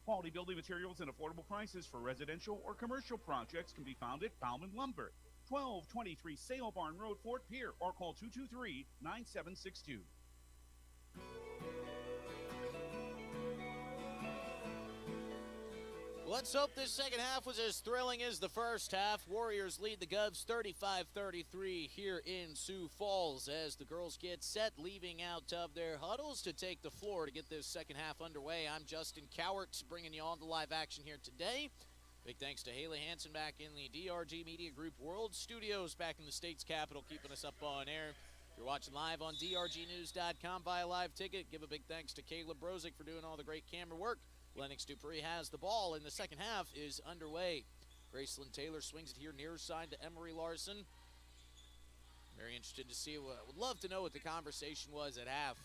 Quality building materials and affordable prices for residential or commercial projects can be found at Bauman Lumber, 1223 Sale Barn Road, Fort Pierre, or call 223-9762. Let's hope this second half was as thrilling as the first half. Warriors lead the Govs 35-33 here in Sioux Falls as the girls get set, leaving out of their huddles to take the floor to get this second half underway. I'm Justin Cowart, bringing you all the live action here today. Big thanks to Haley Hansen back in the DRG Media Group World Studios back in the state's capital, keeping us up on air. If you're watching live on drgnews.com via live ticket, give a big thanks to Caleb Brozick for doing all the great camera work. Lennox Dupree has the ball, and the second half is underway. Graceland Taylor swings it here near side to Emery Larson. Very interested to see would love to know what the conversation was at half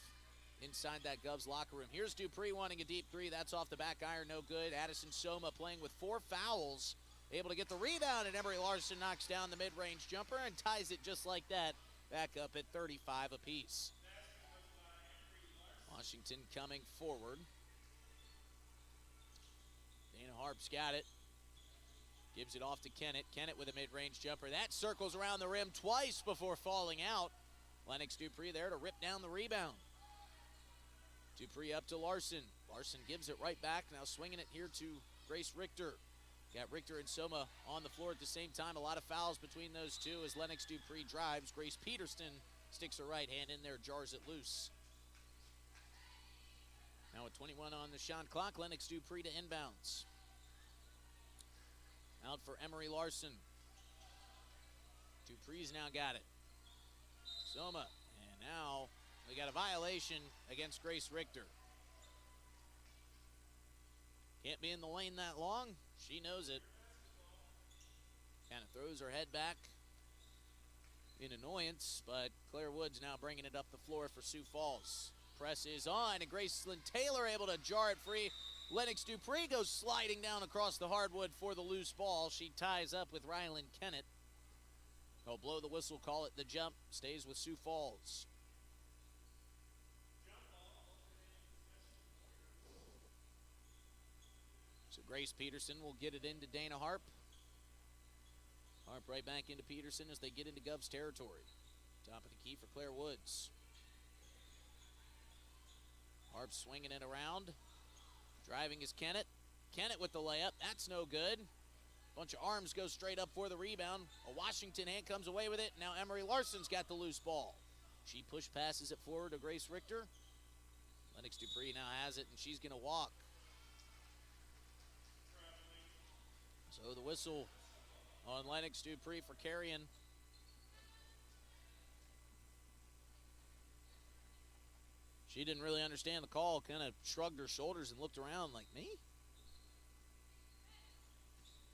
inside that Govs locker room. Here's Dupree wanting a deep three. That's off the back iron, no good. Addison Soma playing with 4 fouls, able to get the rebound, and Emery Larson knocks down the mid-range jumper and ties it just like that, back up at 35 apiece. Washington coming forward. Dana Harp's got it. Gives it off to Kennett. Kennett with a mid-range jumper. That circles around the rim twice before falling out. Lennox Dupree there to rip down the rebound. Dupree up to Larson. Larson gives it right back. Now swinging it here to Grace Richter. Got Richter and Soma on the floor at the same time. A lot of fouls between those two as Lennox Dupree drives. Grace Peterston sticks her right hand in there, jars it loose. Now with 21 on the shot clock, Lennox Dupree to inbounds. Out for Emery Larson. Dupree's now got it. Soma, and now we got a violation against Grace Richter. Can't be in the lane that long. She knows it. Kind of throws her head back. in annoyance, but Claire Woods now bringing it up the floor for Sioux Falls. Press is on, and Gracelyn Taylor able to jar it free. Lennox Dupree goes sliding down across the hardwood for the loose ball. She ties up with Rylan Kennett. They'll blow the whistle, call it the jump. Stays with Sioux Falls. So Grace Peterson will get it into Dana Harp. Harp right back into Peterson as they get into Gov's territory. Top of the key for Claire Woods. Harp swinging it around. Driving is Kennett. Kennett with the layup. That's no good. Bunch of arms go straight up for the rebound. A Washington hand comes away with it. Now Emery Larson's got the loose ball. She push passes it forward to Grace Richter. Lennox Dupree now has it, and she's going to walk. So the whistle on Lennox Dupree for carrying. She didn't really understand the call, kind of shrugged her shoulders and looked around like, me?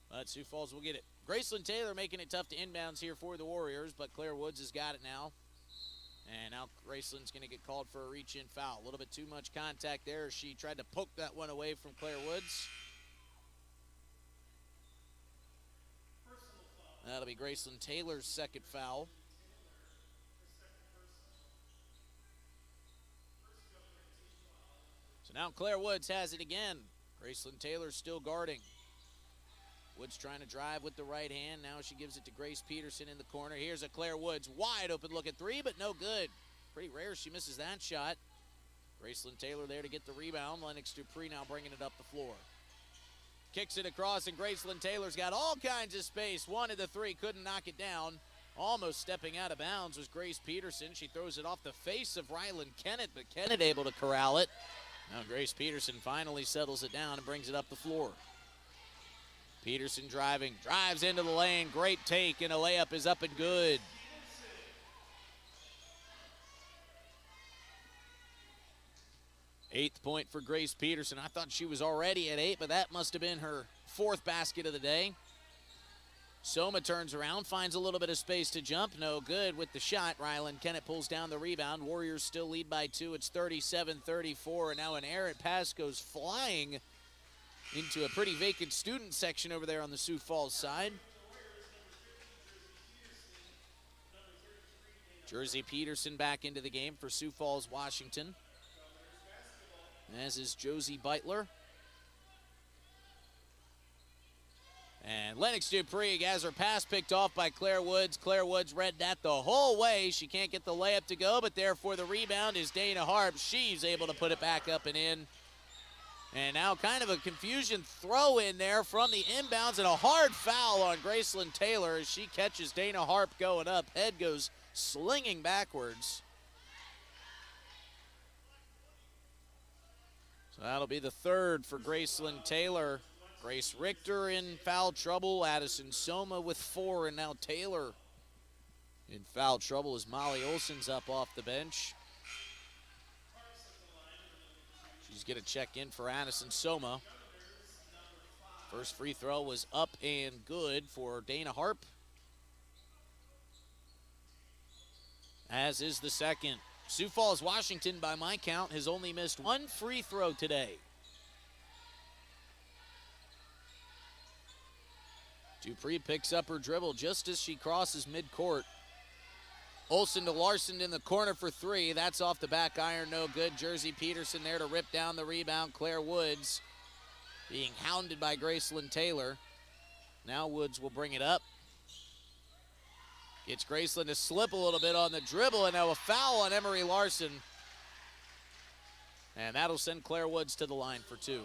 But Sioux Falls will get it. Gracelyn Taylor making it tough to inbounds here for the Warriors, but Claire Woods has got it now. And now Gracelyn's going to get called for a reach-in foul. A little bit too much contact there as she tried to poke that one away from Claire Woods. That'll be Gracelyn Taylor's second foul. So now Claire Woods has it again. Gracelyn Taylor still guarding. Woods trying to drive with the right hand. Now she gives it to Grace Peterson in the corner. Here's a Claire Woods wide open look at three, but no good. Pretty rare she misses that shot. Gracelyn Taylor there to get the rebound. Lennox Dupree now bringing it up the floor. Kicks it across, and Gracelyn Taylor's got all kinds of space. One of the three, couldn't knock it down. Almost stepping out of bounds was Grace Peterson. She throws it off the face of Rylan Kennett, but Kennett able to corral it. Now Grace Peterson finally settles it down and brings it up the floor. Peterson driving, drives into the lane. Great take, and a layup is up and good. Eighth point for Grace Peterson. I thought she was already at 8, but that must have been her fourth basket of the day. Soma turns around, finds a little bit of space to jump. No good with the shot. Rylan Kennett pulls down the rebound. Warriors still lead by 2. It's 37-34. And now an errant pass goes flying into a pretty vacant student section over there on the Sioux Falls side. Jersey Peterson back into the game for Sioux Falls, Washington. As is Josie Beitler. And Lennox Dupree has her pass picked off by Claire Woods. Claire Woods read that the whole way. She can't get the layup to go, but there for the rebound is Dana Harp. She's able to put it back up and in. And now kind of a confusion throw in there from the inbounds, and a hard foul on Gracelyn Taylor as she catches Dana Harp going up. Head goes slinging backwards. So that'll be the third for Gracelyn Taylor. Grace Richter in foul trouble. Addison Soma with 4, and now Taylor in foul trouble as Molly Olsen's up off the bench. She's going to check in for Addison Soma. First free throw was up and good for Dana Harp, as is the second. Sioux Falls, Washington, by my count, has only missed one free throw today. Dupree picks up her dribble just as she crosses midcourt. Olsen to Larson in the corner for 3. That's off the back iron, no good. Jersey Peterson there to rip down the rebound. Claire Woods being hounded by Gracelyn Taylor. Now Woods will bring it up. Gets Gracelyn to slip a little bit on the dribble, and now a foul on Emery Larson. And that'll send Claire Woods to the line for 2.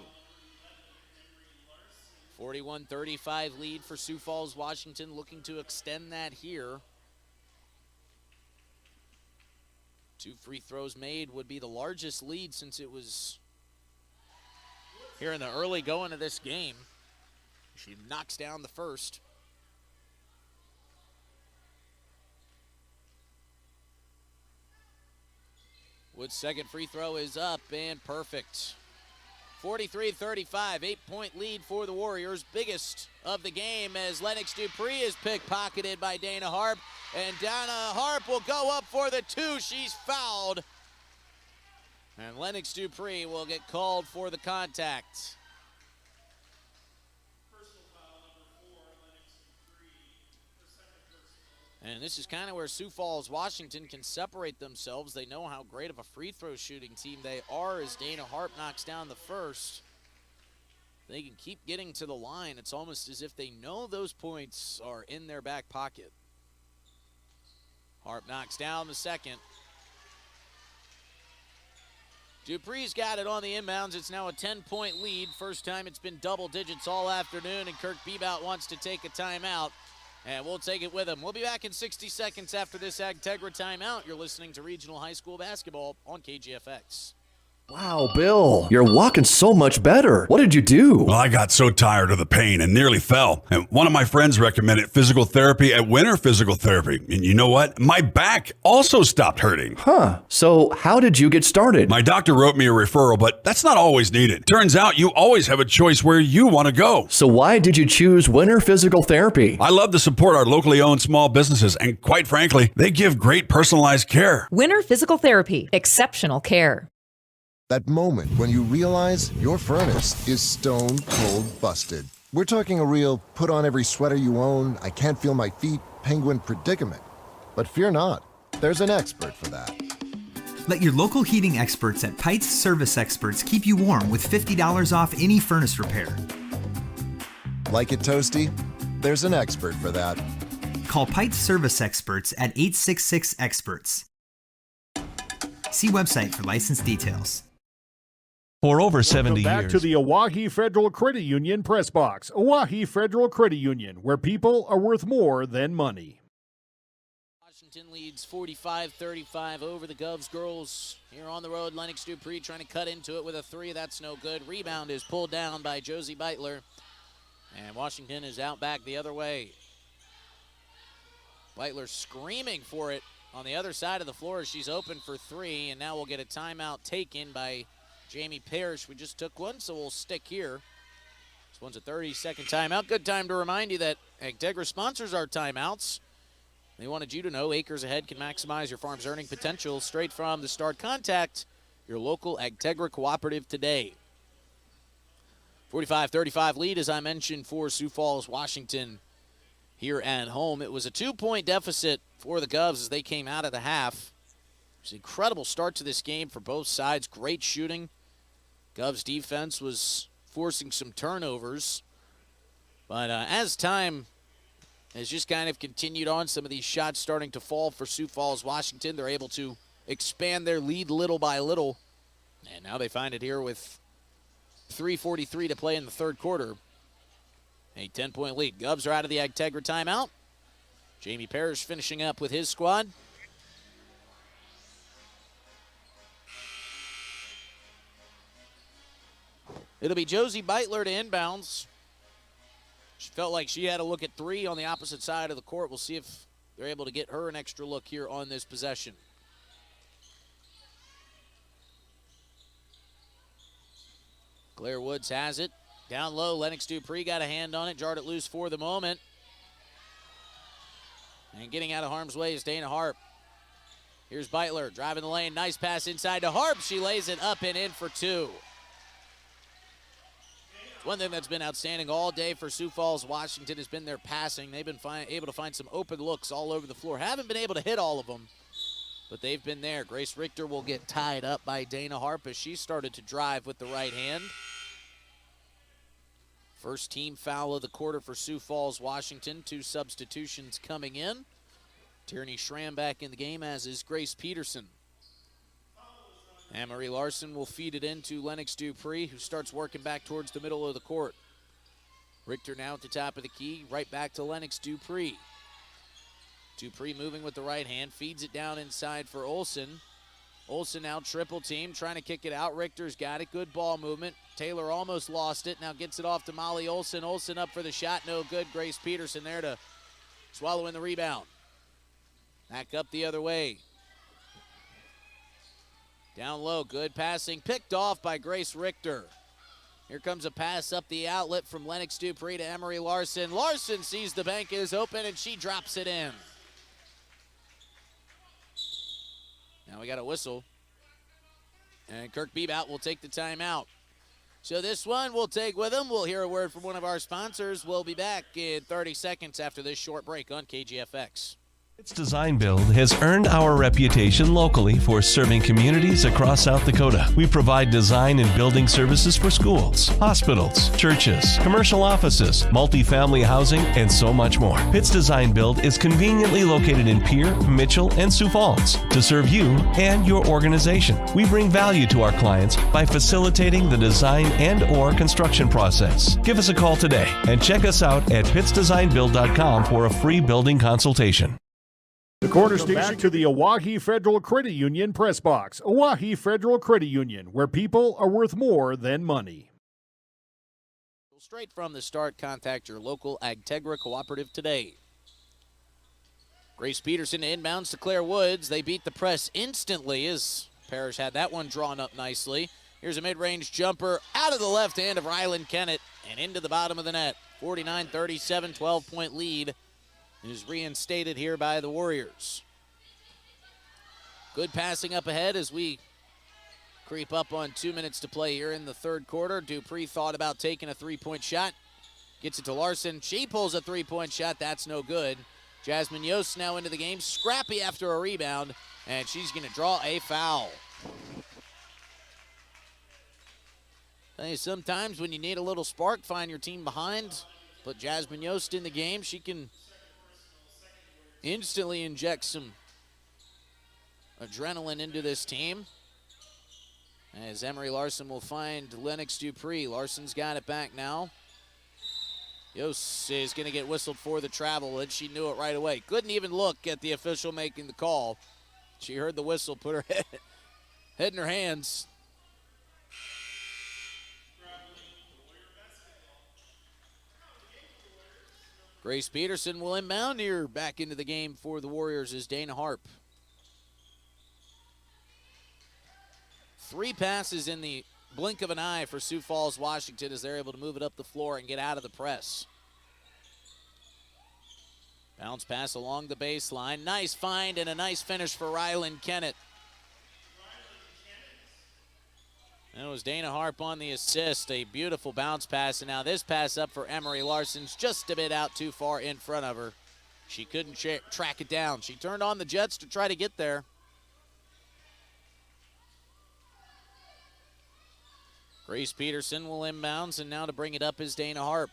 41-35 lead for Sioux Falls, Washington, looking to extend that here. 2 free throws made would be the largest lead since it was here in the early going of this game. She knocks down the first. Wood's second free throw is up and perfect. 43-35, 8-point lead for the Warriors. Biggest of the game as Lennox Dupree is pickpocketed by Dana Harp. And Dana Harp will go up for the 2. She's fouled. And Lennox Dupree will get called for the contact. And this is kind of where Sioux Falls, Washington can separate themselves. They know how great of a free throw shooting team they are as Dana Harp knocks down the first. They can keep getting to the line. It's almost as if they know those points are in their back pocket. Harp knocks down the second. Dupree's got it on the inbounds. It's now a 10-point lead. First time it's been double digits all afternoon, and Kirk Bebout wants to take a timeout. And we'll take it with him. We'll be back in 60 seconds after this Agtegra timeout. You're listening to Regional High School Basketball on KGFX. Wow, Bill, you're walking so much better. What did you do? Well, I got so tired of the pain and nearly fell. And one of my friends recommended physical therapy at Winter Physical Therapy. And you know what? My back also stopped hurting. Huh. So how did you get started? My doctor wrote me a referral, but that's not always needed. Turns out you always have a choice where you want to go. So why did you choose Winter Physical Therapy? I love to support our locally owned small businesses. And quite frankly, they give great personalized care. Winter Physical Therapy. Exceptional care. That moment when you realize your furnace is stone cold busted. We're talking a real put on every sweater you own, I can't feel my feet, penguin predicament. But fear not, there's an expert for that. Let your local heating experts at Pites Service Experts keep you warm with $50 off any furnace repair. Like it toasty? There's an expert for that. Call Pites Service Experts at 866-EXPERTS. See website for license details. For over 70 Welcome back years. to the Oahe Federal Credit Union Press Box. Oahe Federal Credit Union, where people are worth more than money. Washington leads 45-35 over the Govs girls. Here on the road, Lennox Dupree trying to cut into it with a 3. That's no good. Rebound is pulled down by Josie Beitler. And Washington is out back the other way. Beitler screaming for it on the other side of the floor. She's open for 3, and now we'll get a timeout taken by Jamie Parrish. We just took one, so we'll stick here. This one's a 30-second timeout. Good time to remind you that Agtegra sponsors our timeouts. They wanted you to know Acres Ahead can maximize your farm's earning potential straight from the start. Contact your local Agtegra cooperative today. 45-35 lead, as I mentioned, for Sioux Falls, Washington here at home. It was a 2-point deficit for the Govs as they came out of the half. It was an incredible start to this game for both sides. Great shooting. Govs defense was forcing some turnovers. But as time has just kind of continued on, some of these shots starting to fall for Sioux Falls, Washington. They're able to expand their lead little by little. And now they find it here with 3:43 to play in the third quarter. A 10-point lead. Govs are out of the Agtegra timeout. Jamie Parrish finishing up with his squad. It'll be Josie Beitler to inbounds. She felt like she had a look at 3 on the opposite side of the court. We'll see if they're able to get her an extra look here on this possession. Claire Woods has it. Down low, Lennox Dupree got a hand on it, jarred it loose for the moment. And getting out of harm's way is Dana Harp. Here's Beitler driving the lane. Nice pass inside to Harp. She lays it up and in for 2. One thing that's been outstanding all day for Sioux Falls, Washington, has been their passing. They've been able to find some open looks all over the floor. Haven't been able to hit all of them, but they've been there. Grace Richter will get tied up by Dana Harp as she started to drive with the right hand. First team foul of the quarter for Sioux Falls, Washington. 2 substitutions coming in. Tierney Schramm back in the game, as is Grace Peterson. Anne-Marie Larson will feed it into Lennox Dupree, who starts working back towards the middle of the court. Richter now at the top of the key, right back to Lennox Dupree. Dupree moving with the right hand, feeds it down inside for Olsen. Olsen now triple team, trying to kick it out. Richter's got it, good ball movement. Taylor almost lost it, now gets it off to Molly Olsen. Olsen up for the shot, no good. Grace Peterson there to swallow in the rebound. Back up the other way. Down low, good passing, picked off by Grace Richter. Here comes a pass up the outlet from Lennox Dupree to Emery Larson. Larson sees the bank is open and she drops it in. Now we got a whistle. And Kirk Bebout will take the timeout. So this one we'll take with him. We'll hear a word from one of our sponsors. We'll be back in 30 seconds after this short break on KGFX. Pitts Design Build has earned our reputation locally for serving communities across South Dakota. We provide design and building services for schools, hospitals, churches, commercial offices, multifamily housing, and so much more. Pitts Design Build is conveniently located in Pierre, Mitchell, and Sioux Falls to serve you and your organization. We bring value to our clients by facilitating the design and/or construction process. Give us a call today and check us out at pittsdesignbuild.com for a free building consultation. The corner station back to the Oahe Federal Credit Union press box. Oahe Federal Credit Union, where people are worth more than money. Straight from the start, contact your local Agtegra cooperative today. Grace Peterson inbounds to Claire Woods. They beat the press instantly as Parrish had that one drawn up nicely. Here's a mid-range jumper out of the left hand of Rylan Kennett and into the bottom of the net. 49-37, 12-point lead is reinstated here by the Warriors. Good passing up ahead as we creep up on 2 minutes to play here in the third quarter. Dupree thought about taking a three-point shot. Gets it to Larson. She pulls a three-point shot. That's no good. Jasmine Yost now into the game. Scrappy after a rebound, and she's going to draw a foul. Hey, sometimes when you need a little spark, find your team behind. Put Jasmine Yost in the game. She can instantly inject some adrenaline into this team. As Emery Larson will find Lennox Dupree. Larson's got it back now. Yost is going to get whistled for the travel, and she knew it right away. Couldn't even look at the official making the call. She heard the whistle, put her head in her hands. Grace Peterson will inbound here back into the game for the Warriors is Dana Harp. 3 passes in the blink of an eye for Sioux Falls, Washington, as they're able to move it up the floor and get out of the press. Bounce pass along the baseline. Nice find and a nice finish for Rylan Kennett. That was Dana Harp on the assist. A beautiful bounce pass. And now this pass up for Emery Larson's just a bit out too far in front of her. She couldn't track it down. She turned on the jets to try to get there. Grace Peterson will inbounds, and now to bring it up is Dana Harp.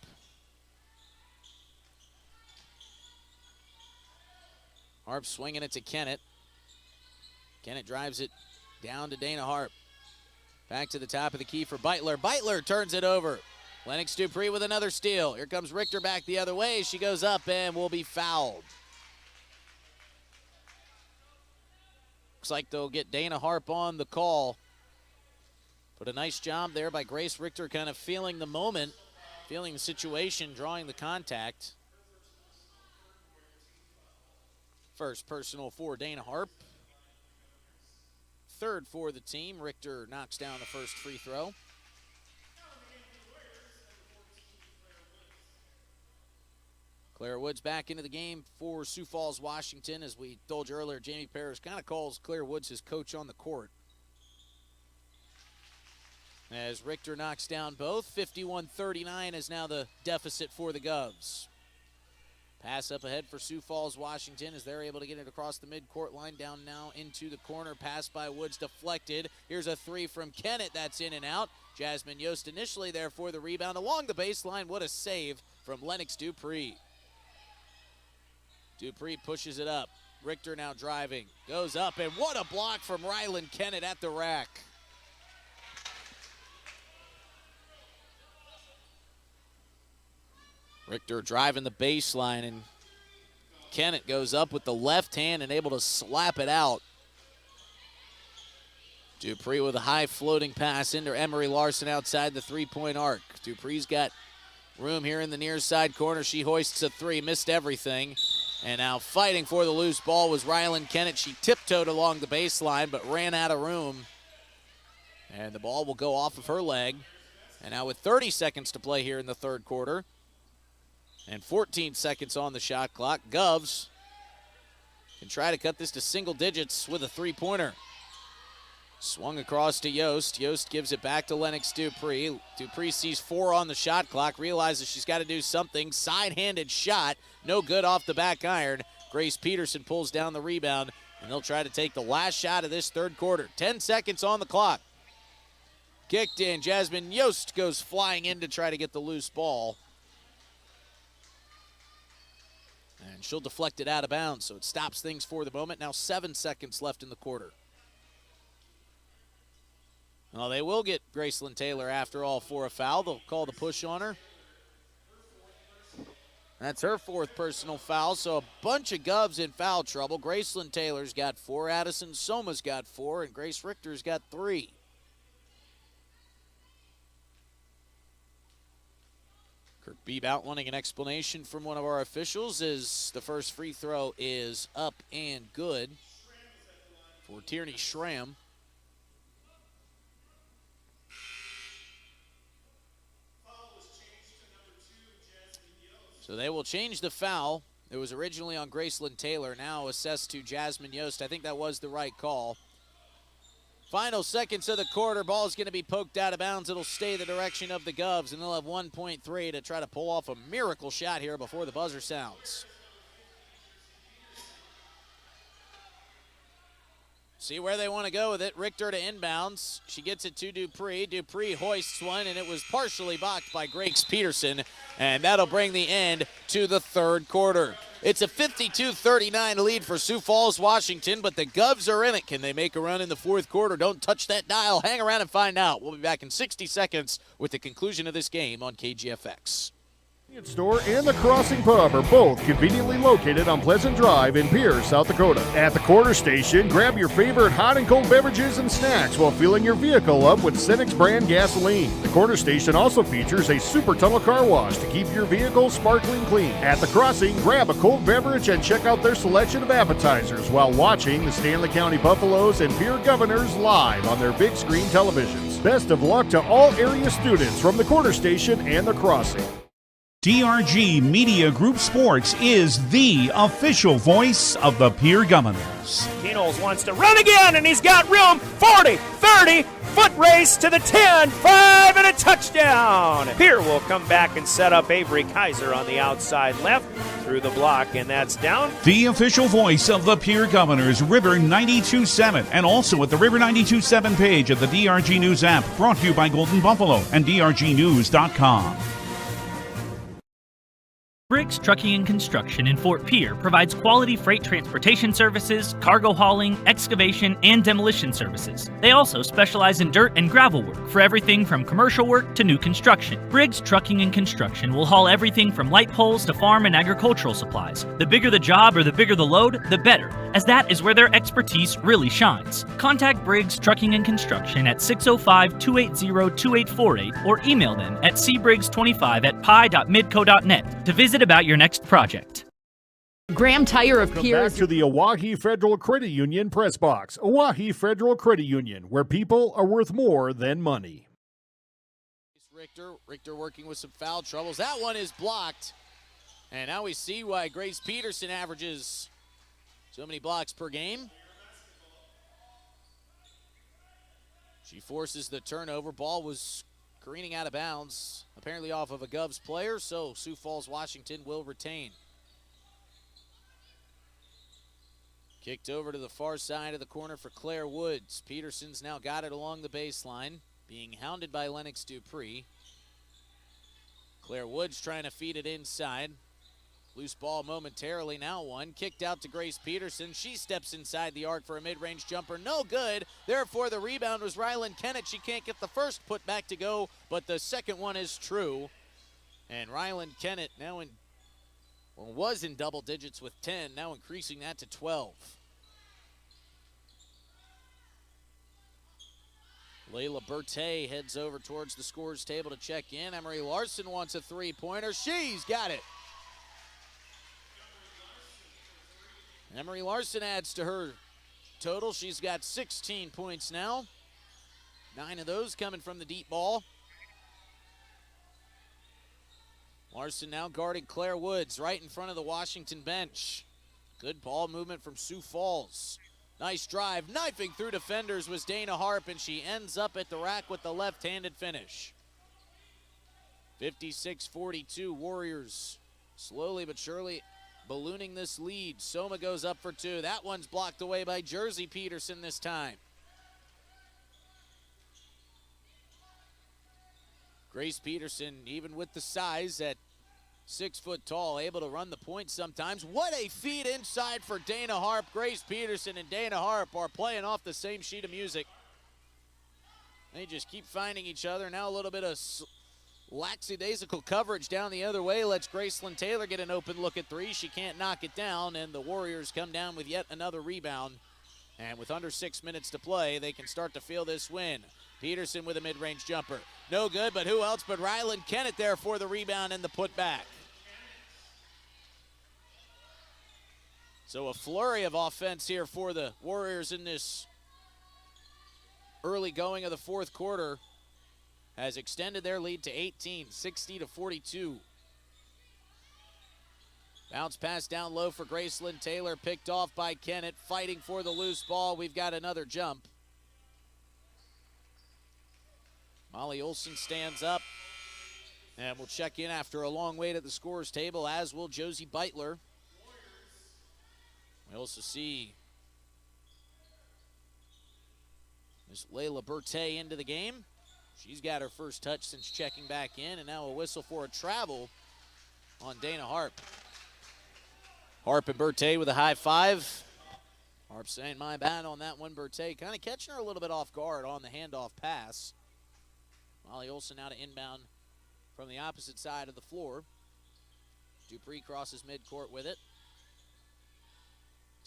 Harp swinging it to Kennett. Kennett drives it down to Dana Harp. Back to the top of the key for Beitler. Beitler turns it over. Lennox Dupree with another steal. Here comes Richter back the other way. She goes up and will be fouled. Looks like they'll get Dana Harp on the call. But a nice job there by Grace Richter, kind of feeling the moment, feeling the situation, drawing the contact. First personal for Dana Harp. Third for the team. Richter knocks down the first free throw. Claire Woods back into the game for Sioux Falls, Washington. As we told you earlier, Jamie Parrish kind of calls Claire Woods his coach on the court. As Richter knocks down both, 51-39 is now the deficit for the Govs. Pass up ahead for Sioux Falls, Washington, as they're able to get it across the midcourt line, down now into the corner. Pass by Woods deflected. Here's a three from Kennett. That's in and out. Jasmine Yost initially there for the rebound. Along the baseline, what a save from Lennox Dupree. Dupree pushes it up. Richter now driving. Goes up, and what a block from Rylan Kennett at the rack. Richter driving the baseline, and Kennett goes up with the left hand and able to slap it out. Dupree with a high floating pass into Emery Larson outside the three-point arc. Dupree's got room here in the near side corner. She hoists a three, missed everything. And now fighting for the loose ball was Rylan Kennett. She tiptoed along the baseline but ran out of room. And the ball will go off of her leg. And now with 30 seconds to play here in the third quarter, and 14 seconds on the shot clock, Govs can try to cut this to single digits with a three-pointer. Swung across to Yost. Yost gives it back to Lennox Dupree. Dupree sees 4 on the shot clock, realizes she's got to do something. Side-handed shot, no good off the back iron. Grace Peterson pulls down the rebound, and they'll try to take the last shot of this third quarter. 10 seconds on the clock. Kicked in. Jasmine Yost goes flying in to try to get the loose ball. And she'll deflect it out of bounds, so it stops things for the moment. Now 7 seconds left in the quarter. Well, they will get Graceland Taylor after all for a foul. They'll call the push on her. That's her 4th personal foul, so a bunch of Govs in foul trouble. Graceland Taylor's got 4, Addison Soma's got 4, and Grace Richter's got 3. Kirk Beebe outlining an explanation from one of our officials as the first free throw is up and good for Tierney Schramm. So they will change the foul. It was originally on Graceland Taylor, now assessed to Jasmine Yost. I think that was the right call. Final seconds of the quarter. Ball is going to be poked out of bounds. It'll stay the direction of the Govs, and they'll have 1.3 to try to pull off a miracle shot here before the buzzer sounds. See where they want to go with it. Richter to inbounds. She gets it to Dupree. Dupree hoists one, and it was partially blocked by Grace Peterson, and that'll bring the end to the third quarter. It's a 52-39 lead for Sioux Falls, Washington, but the Govs are in it. Can they make a run in the fourth quarter? Don't touch that dial. Hang around and find out. We'll be back in 60 seconds with the conclusion of this game on KGFX. The store and the Crossing Pub are both conveniently located on Pleasant Drive in Pierre, South Dakota. At the quarter station, grab your favorite hot and cold beverages and snacks while filling your vehicle up with Cenex brand gasoline. The quarter station also features a super tunnel car wash to keep your vehicle sparkling clean. At the Crossing, grab a cold beverage and check out their selection of appetizers while watching the Stanley County Buffaloes and Pierre Governors live on their big screen televisions. Best of luck to all area students from the quarter station and the Crossing. DRG Media Group Sports is the official voice of the Pierre Governors. Kenols wants to run again, and he's got room. 40, 30, foot race to the 10, 5, and a touchdown. Pierre will come back and set up Avery Kaiser on the outside left through the block, and that's down. The official voice of the Pierre Governors, River 92.7, and also at the River 92.7 page of the DRG News app, brought to you by Golden Buffalo and DRGnews.com. Briggs Trucking and Construction in Fort Pierre provides quality freight transportation services, cargo hauling, excavation, and demolition services. They also specialize in dirt and gravel work for everything from commercial work to new construction. Briggs Trucking and Construction will haul everything from light poles to farm and agricultural supplies. The bigger the job or the bigger the load, the better, as that is where their expertise really shines. Contact Briggs Trucking and Construction at 605-280-2848 or email them at cbriggs25@pi.midco.net to visit about your next project. Graham Tire of Come Pierre. back to the Oahe Federal Credit Union Press Box. Oahe Federal Credit Union, where people are worth more than money. Richter working with some foul troubles. That one is blocked. And now we see why Grace Peterson averages so many blocks per game. She forces the turnover. Ball was careening out of bounds, apparently off of a Govs player, so Sioux Falls, Washington will retain. Kicked over to the far side of the corner for Claire Woods. Peterson's now got it along the baseline, being hounded by Lennox Dupree. Claire Woods trying to feed it inside. Loose ball momentarily, now one. Kicked out to Grace Peterson. She steps inside the arc for a mid-range jumper. No good. Therefore, the rebound was Rylan Kennett. She can't get the first put back to go, but the second one is true. And Rylan Kennett now was in double digits with 10, now increasing that to 12. Layla Bertay heads over towards the scorer's table to check in. Emery Larson wants a three-pointer. She's got it. Emery Larson adds to her total. She's got 16 points now. 9 of those coming from the deep ball. Larson now guarding Claire Woods right in front of the Washington bench. Good ball movement from Sioux Falls. Nice drive. Knifing through defenders was Dana Harp, and she ends up at the rack with the left-handed finish. 56-42, Warriors slowly but surely ballooning this lead. Soma goes up for two. That one's blocked away by Jersey Peterson this time. Grace Peterson, even with the size at 6 foot tall, able to run the point sometimes. What a feed inside for Dana Harp. Grace Peterson and Dana Harp are playing off the same sheet of music. They just keep finding each other. Now a little bit of lackadaisical coverage down the other way lets Gracelyn Taylor get an open look at three. She can't knock it down, and the Warriors come down with yet another rebound. And with under 6 minutes to play, they can start to feel this win. Peterson with a mid-range jumper. No good, but who else but Ryland Kennett there for the rebound and the putback. So a flurry of offense here for the Warriors in this early going of the fourth quarter has extended their lead to 18, 60-42. Bounce pass down low for Gracelyn Taylor, picked off by Kennett, fighting for the loose ball. We've got another jump. Molly Olson stands up, and we'll check in after a long wait at the scorer's table, as will Josie Beitler. We also see Miss Layla Bertay into the game. She's got her first touch since checking back in, and now a whistle for a travel on Dana Harp. Harp and Bertay with a high five. Harp saying, my bad on that one. Bertay kind of catching her a little bit off guard on the handoff pass. Molly Olson now to inbound from the opposite side of the floor. Dupree crosses midcourt with it.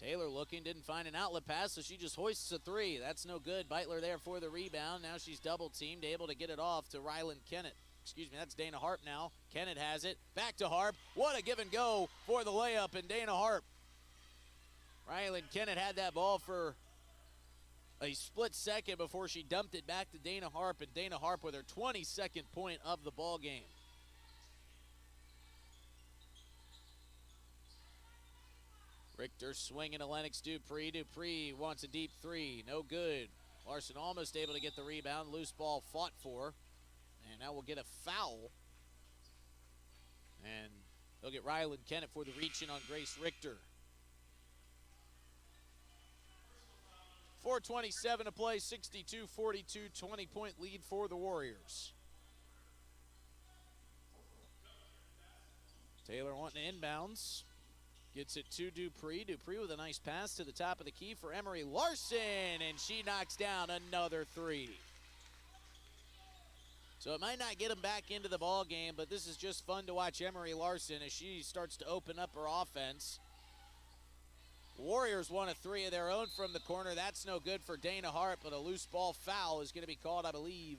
Taylor looking, didn't find an outlet pass, so she just hoists a three. That's no good. Beitler there for the rebound. Now she's double teamed, able to get it off to Ryland Kennett. Excuse me, that's Dana Harp now. Kennett has it. Back to Harp. What a give and go for the layup, and Dana Harp. Ryland Kennett had that ball for a split second before she dumped it back to Dana Harp, and Dana Harp with her 22nd point of the ball game. Richter swinging to Lennox Dupree. Dupree wants a deep three. No good. Larson almost able to get the rebound. Loose ball fought for. And now we'll get a foul. And they'll get Ryland Kennett for the reach-in on Grace Richter. 4:27 to play, 62-42, 20-point lead for the Warriors. Taylor wanting to inbounds. Gets it to Dupree. Dupree with a nice pass to the top of the key for Emery Larson, and she knocks down another three. So it might not get him back into the ball game, but this is just fun to watch Emery Larson as she starts to open up her offense. Warriors won a three of their own from the corner. That's no good for Dana Harp, but a loose ball foul is going to be called, I believe.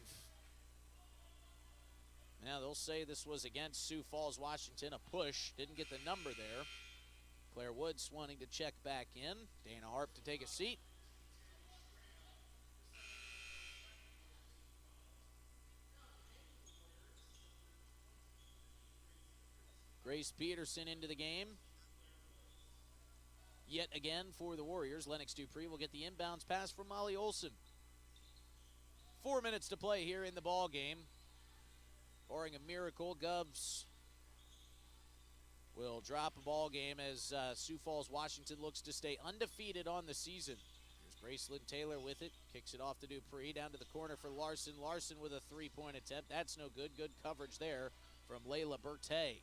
Now they'll say this was against Sioux Falls, Washington, a push. Didn't get the number there. Claire Woods wanting to check back in. Dana Harp to take a seat. Grace Peterson into the game. Yet again for the Warriors. Lennox Dupree will get the inbounds pass from Molly Olson. 4 minutes to play here in the ball game. Barring a miracle, Govs will drop a ball game as Sioux Falls, Washington looks to stay undefeated on the season. Here's Gracelyn Taylor with it. Kicks it off to Dupree. Down to the corner for Larson. Larson with a three-point attempt. That's no good. Good coverage there from Layla Bertay.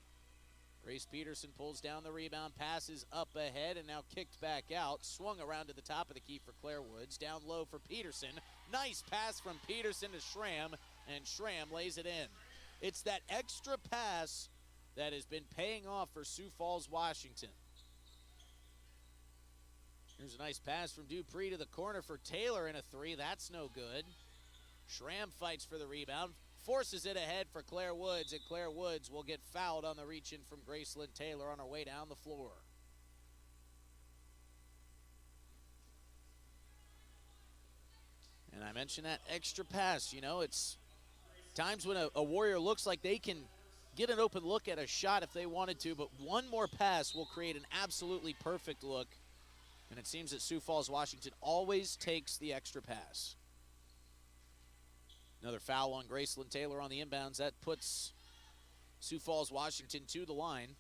Grace Peterson pulls down the rebound, passes up ahead, and now kicked back out. Swung around to the top of the key for Claire Woods. Down low for Peterson. Nice pass from Peterson to Schramm, and Schramm lays it in. It's that extra pass that has been paying off for Sioux Falls, Washington. Here's a nice pass from Dupree to the corner for Taylor in a three. That's no good. Schramm fights for the rebound. Forces it ahead for Claire Woods, and Claire Woods will get fouled on the reach-in from Gracelyn Taylor on her way down the floor. And I mentioned that extra pass. You know, it's times when a Warrior looks like they can get an open look at a shot if they wanted to, but one more pass will create an absolutely perfect look. And it seems that Sioux Falls, Washington always takes the extra pass. Another foul on Graceland Taylor on the inbounds. That puts Sioux Falls, Washington to the line.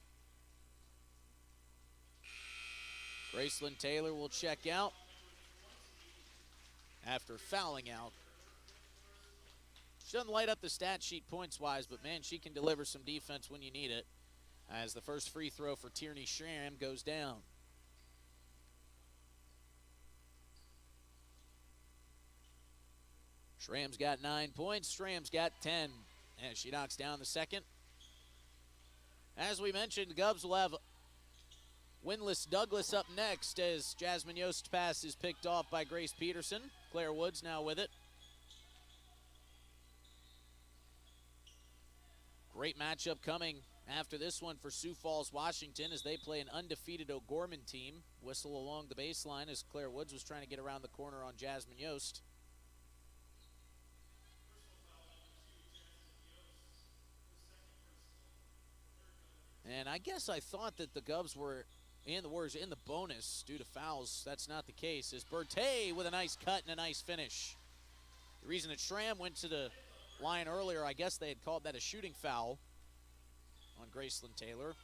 Graceland Taylor will check out after fouling out. She doesn't light up the stat sheet points-wise, but, man, she can deliver some defense when you need it, as the first free throw for Tierney Schramm goes down. Schramm's got 9 points. Schramm's got 10 as she knocks down the second. As we mentioned, the Gubs will have winless Douglas up next as Jasmine Yost's pass is picked off by Grace Peterson. Claire Woods now with it. Great matchup coming after this one for Sioux Falls, Washington, as they play an undefeated O'Gorman team. Whistle along the baseline as Claire Woods was trying to get around the corner on Jasmine Yost. And I guess I thought that the Gubs were and the Warriors in the bonus due to fouls. That's not the case, as Bertay with a nice cut and a nice finish. The reason that Schramm went to the line earlier, I guess they had called that a shooting foul on Graceland Taylor.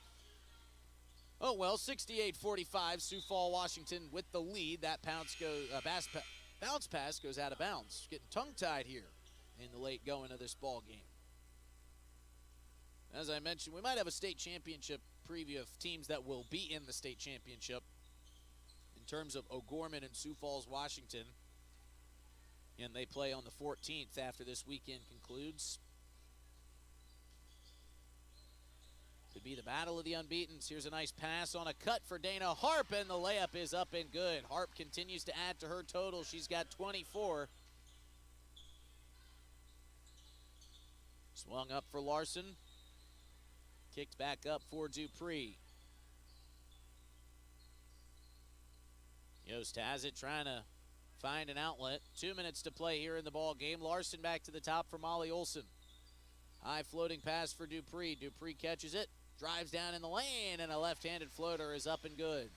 Oh well, 68-45, Sioux Falls, Washington with the lead. That bounce pass goes out of bounds. Getting tongue-tied here in the late going of this ball game. As I mentioned, we might have a state championship preview of teams that will be in the state championship in terms of O'Gorman and Sioux Falls, Washington. And they play on the 14th after this weekend concludes. Could be the battle of the unbeatens. Here's a nice pass on a cut for Dana Harp, and the layup is up and good. Harp continues to add to her total. She's got 24. Swung up for Larson. Kicked back up for Dupree. Yost has it, trying to find an outlet. 2 minutes to play here in the ball game. Larson back to the top for Molly Olson. High floating pass for Dupree. Dupree catches it, drives down in the lane, and a left-handed floater is up and good.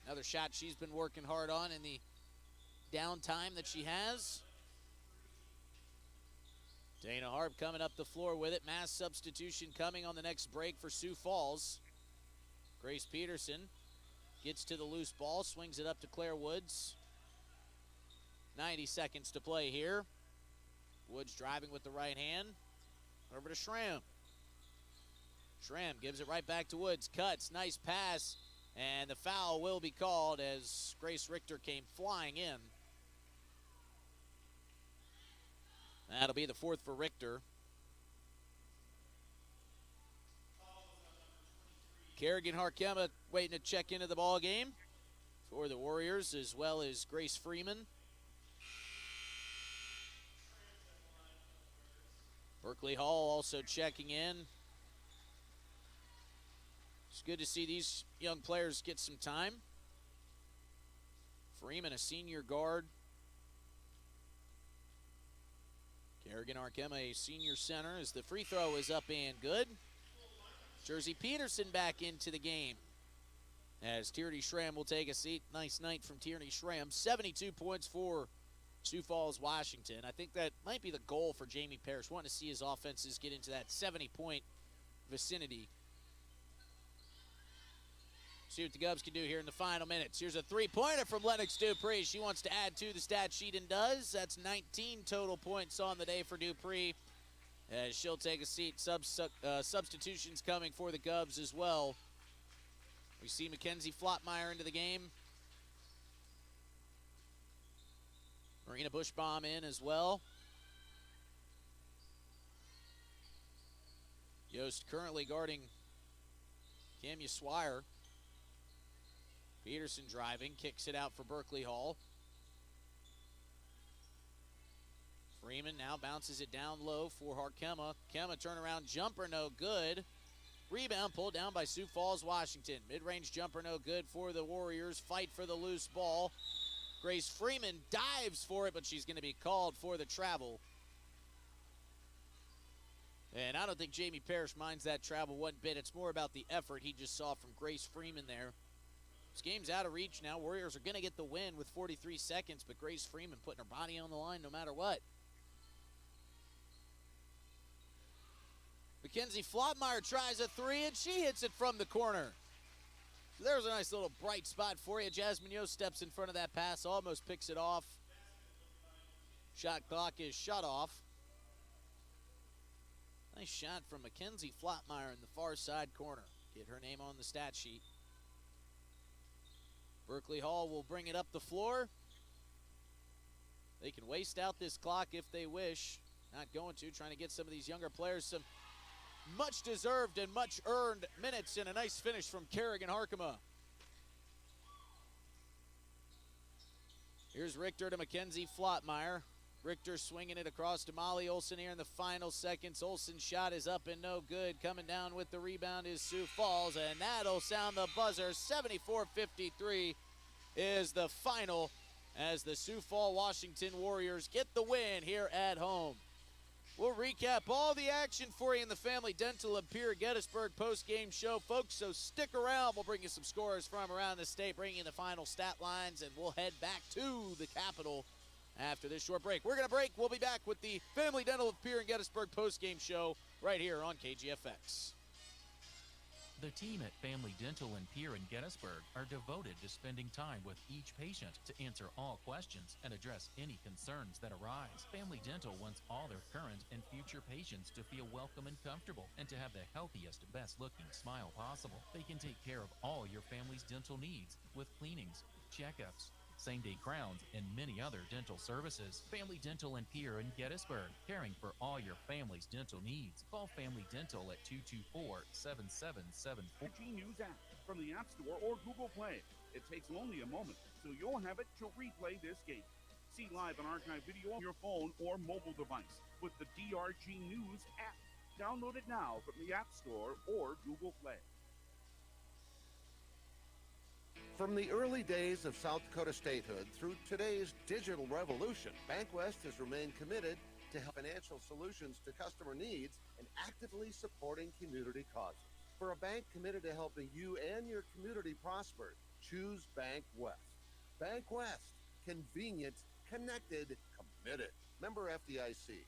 Another shot she's been working hard on in the downtime that she has. Dana Harp coming up the floor with it. Mass substitution coming on the next break for Sioux Falls. Grace Peterson gets to the loose ball, swings it up to Claire Woods. 90 seconds to play here. Woods driving with the right hand. Over to Schramm. Schramm gives it right back to Woods. Cuts, nice pass, and the foul will be called as Grace Richter came flying in. That'll be the fourth for Richter. Kerrigan Harkema waiting to check into the ball game for the Warriors, as well as Grace Freeman. Berkeley Hall also checking in. It's good to see these young players get some time. Freeman, a senior guard. Kerrigan Arkema, a senior center, as the free throw is up and good. Jersey Peterson back into the game as Tierney Schramm will take a seat. Nice night from Tierney Schramm. 72 points for Sioux Falls, Washington. I think that might be the goal for Jamie Parrish, wanting to see his offenses get into that 70-point vicinity. See what the Gubs can do here in the final minutes. Here's a three-pointer from Lennox Dupree. She wants to add to the stat sheet and does. That's 19 total points on the day for Dupree, as she'll take a seat. Substitutions coming for the Gubs as well. We see Mackenzie Flottmeyer into the game. Marina Bushbaum in as well. Yost currently guarding Camya Swire. Peterson driving, kicks it out for Berkeley Hall. Freeman now bounces it down low for Harkema. Kema turnaround jumper, no good. Rebound pulled down by Sioux Falls, Washington. Mid-range jumper, no good for the Warriors. Fight for the loose ball. Grace Freeman dives for it, but she's going to be called for the travel. And I don't think Jamie Parrish minds that travel one bit. It's more about the effort he just saw from Grace Freeman there. This game's out of reach now. Warriors are going to get the win with 43 seconds, but Grace Freeman putting her body on the line no matter what. Mackenzie Flottmeyer tries a three, and she hits it from the corner. So there's a nice little bright spot for you. Jasmine Yost steps in front of that pass, almost picks it off. Shot clock is shut off. Nice shot from Mackenzie Flottmeyer in the far side corner. Get her name on the stat sheet. Berkeley Hall will bring it up the floor. They can waste out this clock if they wish. Not going to, trying to get some of these younger players some much deserved and much earned minutes, and a nice finish from Kerrigan Harkema. Here's Richter to Mackenzie Flottmeyer. Richter swinging it across to Molly Olson here in the final seconds. Olson's shot is up and no good. Coming down with the rebound is Sioux Falls, and that'll sound the buzzer. 74-53 is the final as the Sioux Falls Washington Warriors get the win here at home. We'll recap all the action for you in the Family Dental of Pierre Gettysburg post-game show, folks, so stick around. We'll bring you some scores from around the state, bring you the final stat lines, and we'll head back to the Capitol after this short break. We're going to break. We'll be back with the Family Dental of Pierre and Gettysburg post-game show right here on KGFX. The team at Family Dental in Pierre and Gettysburg are devoted to spending time with each patient to answer all questions and address any concerns that arise. Family Dental wants all their current and future patients to feel welcome and comfortable and to have the healthiest, best-looking smile possible. They can take care of all your family's dental needs with cleanings, checkups, same-day crowns, and many other dental services. Family Dental in Pierre and Gettysburg, caring for all your family's dental needs. Call Family Dental at 224-7774. DRG News app from the App Store or Google Play. It takes only a moment, so you'll have it to replay this game. See live and archive video on your phone or mobile device with the DRG News app. Download it now from the App Store or Google Play. From the early days of South Dakota statehood through today's digital revolution, BankWest has remained committed to financial solutions to customer needs and actively supporting community causes. For a bank committed to helping you and your community prosper, choose BankWest. BankWest. Convenient, connected, committed. Member FDIC.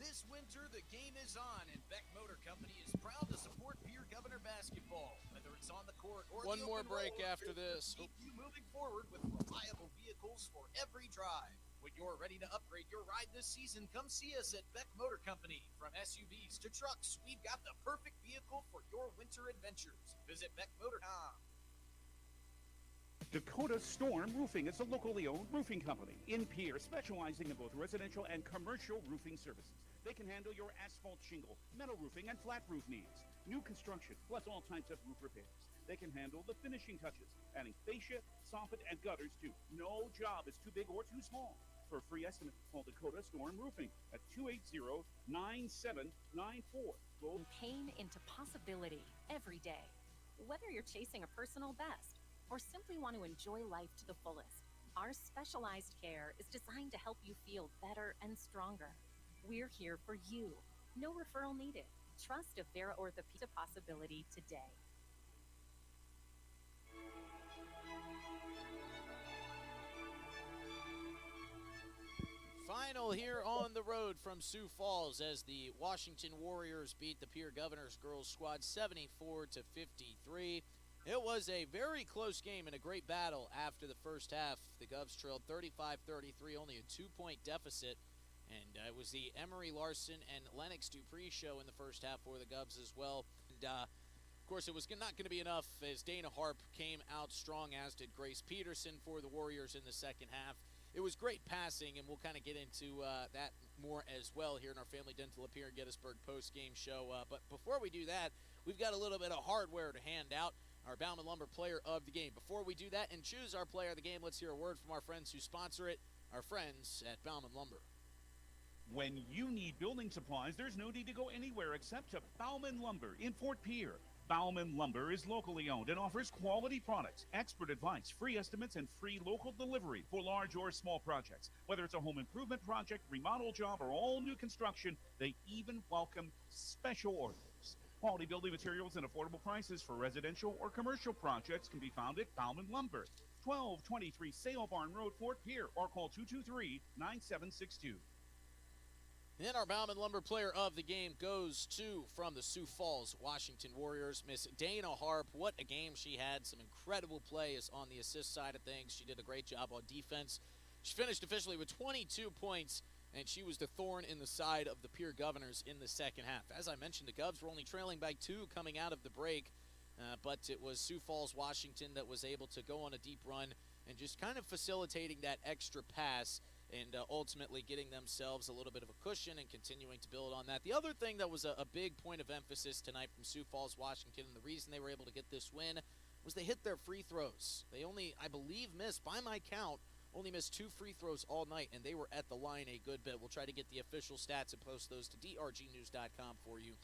This winter, the game is on, and Beck Motor Company is proud to support Pierre Governor basketball. Whether it's on the court or one the more open break road, after this. Keep you moving forward with reliable vehicles for every drive. When you're ready to upgrade your ride this season, come see us at Beck Motor Company. From SUVs to trucks, we've got the perfect vehicle for your winter adventures. Visit beckmotor.com. Dakota Storm Roofing is a locally owned roofing company in Pierre, specializing in both residential and commercial roofing services. They can handle your asphalt shingle, metal roofing, and flat roof needs. New construction, plus all types of roof repairs. They can handle the finishing touches, adding fascia, soffit, and gutters too. No job is too big or too small. For a free estimate, call Dakota Storm Roofing at 280-9794. Pain into possibility every day. Whether you're chasing a personal best or simply want to enjoy life to the fullest, our specialized care is designed to help you feel better and stronger. We're here for you. No referral needed. Trust a Vera Orthopedic possibility today. Final here on the road from Sioux Falls as the Washington Warriors beat the Pierre Governors girls squad 74-53. It was a very close game and a great battle after the first half. The Govs trailed 35-33, only a 2-point deficit. And it was the Emery Larson and Lennox Dupree show in the first half for the Govs as well. And, of course, it was not going to be enough as Dana Harp came out strong, as did Grace Peterson for the Warriors in the second half. It was great passing, and we'll kind of get into that more as well here in our Family Dental of Pierre and Gettysburg post-game show. But before we do that, we've got a little bit of hardware to hand out, our Bauman Lumber Player of the Game. Before we do that and choose our Player of the Game, let's hear a word from our friends who sponsor it, our friends at Bauman Lumber. When you need building supplies, there's no need to go anywhere except to Bauman Lumber in Fort Pierre. Bauman Lumber is locally owned and offers quality products, expert advice, free estimates, and free local delivery for large or small projects. Whether it's a home improvement project, remodel job, or all new construction, they even welcome special orders. Quality building materials and affordable prices for residential or commercial projects can be found at Bauman Lumber, 1223 Sale Barn Road, Fort Pierre, or call 223-9762. And our Bauman Lumber player of the game goes to, from the Sioux Falls, Washington Warriors, Miss Dana Harp. What a game she had. Some incredible plays on the assist side of things. She did a great job on defense. She finished officially with 22 points, and she was the thorn in the side of the Pierre Governors in the second half. As I mentioned, the Govs were only trailing by 2 coming out of the break, but it was Sioux Falls, Washington that was able to go on a deep run and just kind of facilitating that extra pass and ultimately getting themselves a little bit of a cushion and continuing to build on that. The other thing that was a big point of emphasis tonight from Sioux Falls, Washington, and the reason they were able to get this win was they hit their free throws. They only, I believe, missed, by my count, only missed 2 free throws all night, and they were at the line a good bit. We'll try to get the official stats and post those to drgnews.com for you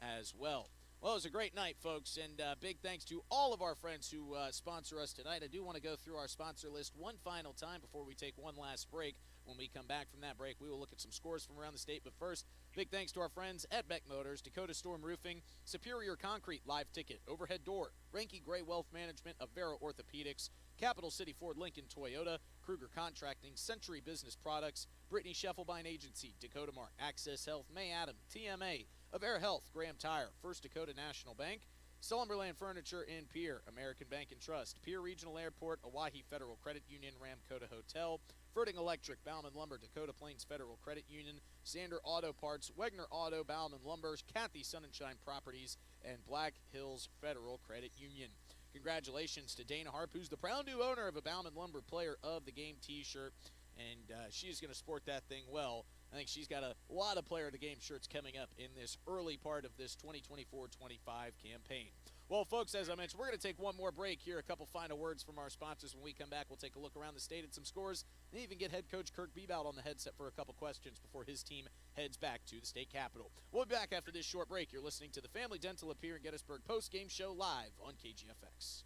as well. Well, it was a great night, folks, and big thanks to all of our friends who sponsor us tonight. I do want to go through our sponsor list one final time before we take one last break. When we come back from that break, we will look at some scores from around the state. But first, big thanks to our friends at Beck Motors, Dakota Storm Roofing, Superior Concrete Live Ticket, Overhead Door, Ranky Gray Wealth Management, Avera Orthopedics, Capital City Ford Lincoln Toyota, Kruger Contracting, Century Business Products, Brittany Scheffelbein Agency, Dakota Mark, Access Health, May Adam, TMA, Avera Health, Graham Tire, First Dakota National Bank, Slumberland Furniture in Pierre, American Bank and Trust, Pierre Regional Airport, Oahe Federal Credit Union, Ramkota Hotel, Ferding Electric, Bauman Lumber, Dakota Plains Federal Credit Union, Sander Auto Parts, Wegner Auto, Bauman Lumber, Kathy Sunshine Properties, and Black Hills Federal Credit Union. Congratulations to Dana Harp, who's the proud new owner of a Bauman Lumber Player of the Game t-shirt, and she's going to sport that thing well. I think she's got a lot of Player of the Game shirts coming up in this early part of this 2024-25 campaign. Well, folks, as I mentioned, we're going to take one more break here, a couple final words from our sponsors. When we come back, we'll take a look around the state at some scores, and even get head coach Kirk Bebout on the headset for a couple questions before his team heads back to the state capitol. We'll be back after this short break. You're listening to the Family Dental of Pierre and Gettysburg post-game show live on KGFX.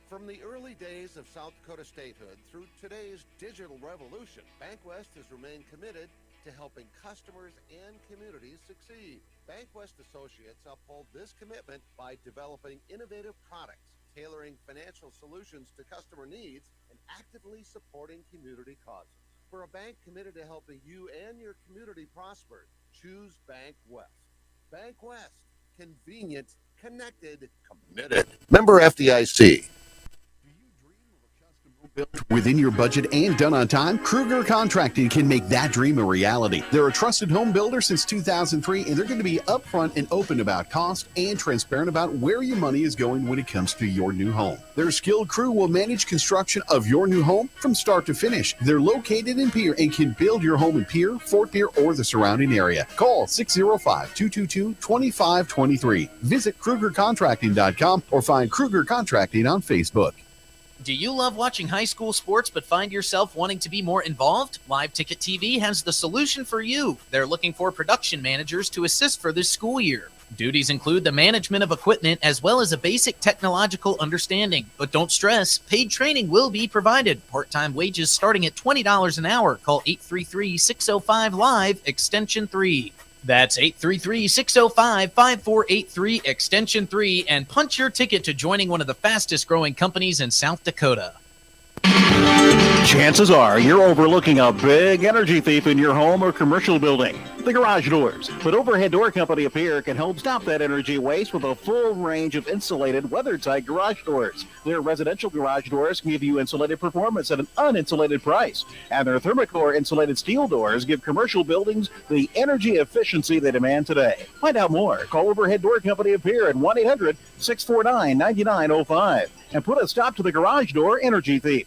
From the early days of South Dakota statehood through today's digital revolution, BankWest has remained committed to helping customers and communities succeed. BankWest Associates uphold this commitment by developing innovative products, tailoring financial solutions to customer needs, and actively supporting community causes. For a bank committed to helping you and your community prosper, choose BankWest. BankWest. Convenient, connected, committed. Member FDIC. Built within your budget and done on time, Kruger Contracting can make that dream a reality. They're a trusted home builder since 2003, and they're going to be upfront and open about cost and transparent about where your money is going when it comes to your new home. Their skilled crew will manage construction of your new home from start to finish. They're located in Pierre and can build your home in Pierre, Fort Pierre, or the surrounding area. Call 605-222-2523. Visit KrugerContracting.com or find Kruger Contracting on Facebook. Do you love watching high school sports but find yourself wanting to be more involved? Live Ticket TV has the solution for you. They're looking for production managers to assist for this school year. Duties include the management of equipment as well as a basic technological understanding. But don't stress, paid training will be provided. Part-time wages starting at $20 an hour. Call 833-605-LIVE, extension 3. That's 833-605-5483, extension 3, and punch your ticket to joining one of the fastest growing companies in South Dakota. Chances are you're overlooking a big energy thief in your home or commercial building. The garage doors. But Overhead Door Company of Pierre can help stop that energy waste with a full range of insulated, weather-tight garage doors. Their residential garage doors give you insulated performance at an uninsulated price. And their Thermocore insulated steel doors give commercial buildings the energy efficiency they demand today. Find out more. Call Overhead Door Company of Pierre at 1-800-649-9905 and put a stop to the garage door energy thief.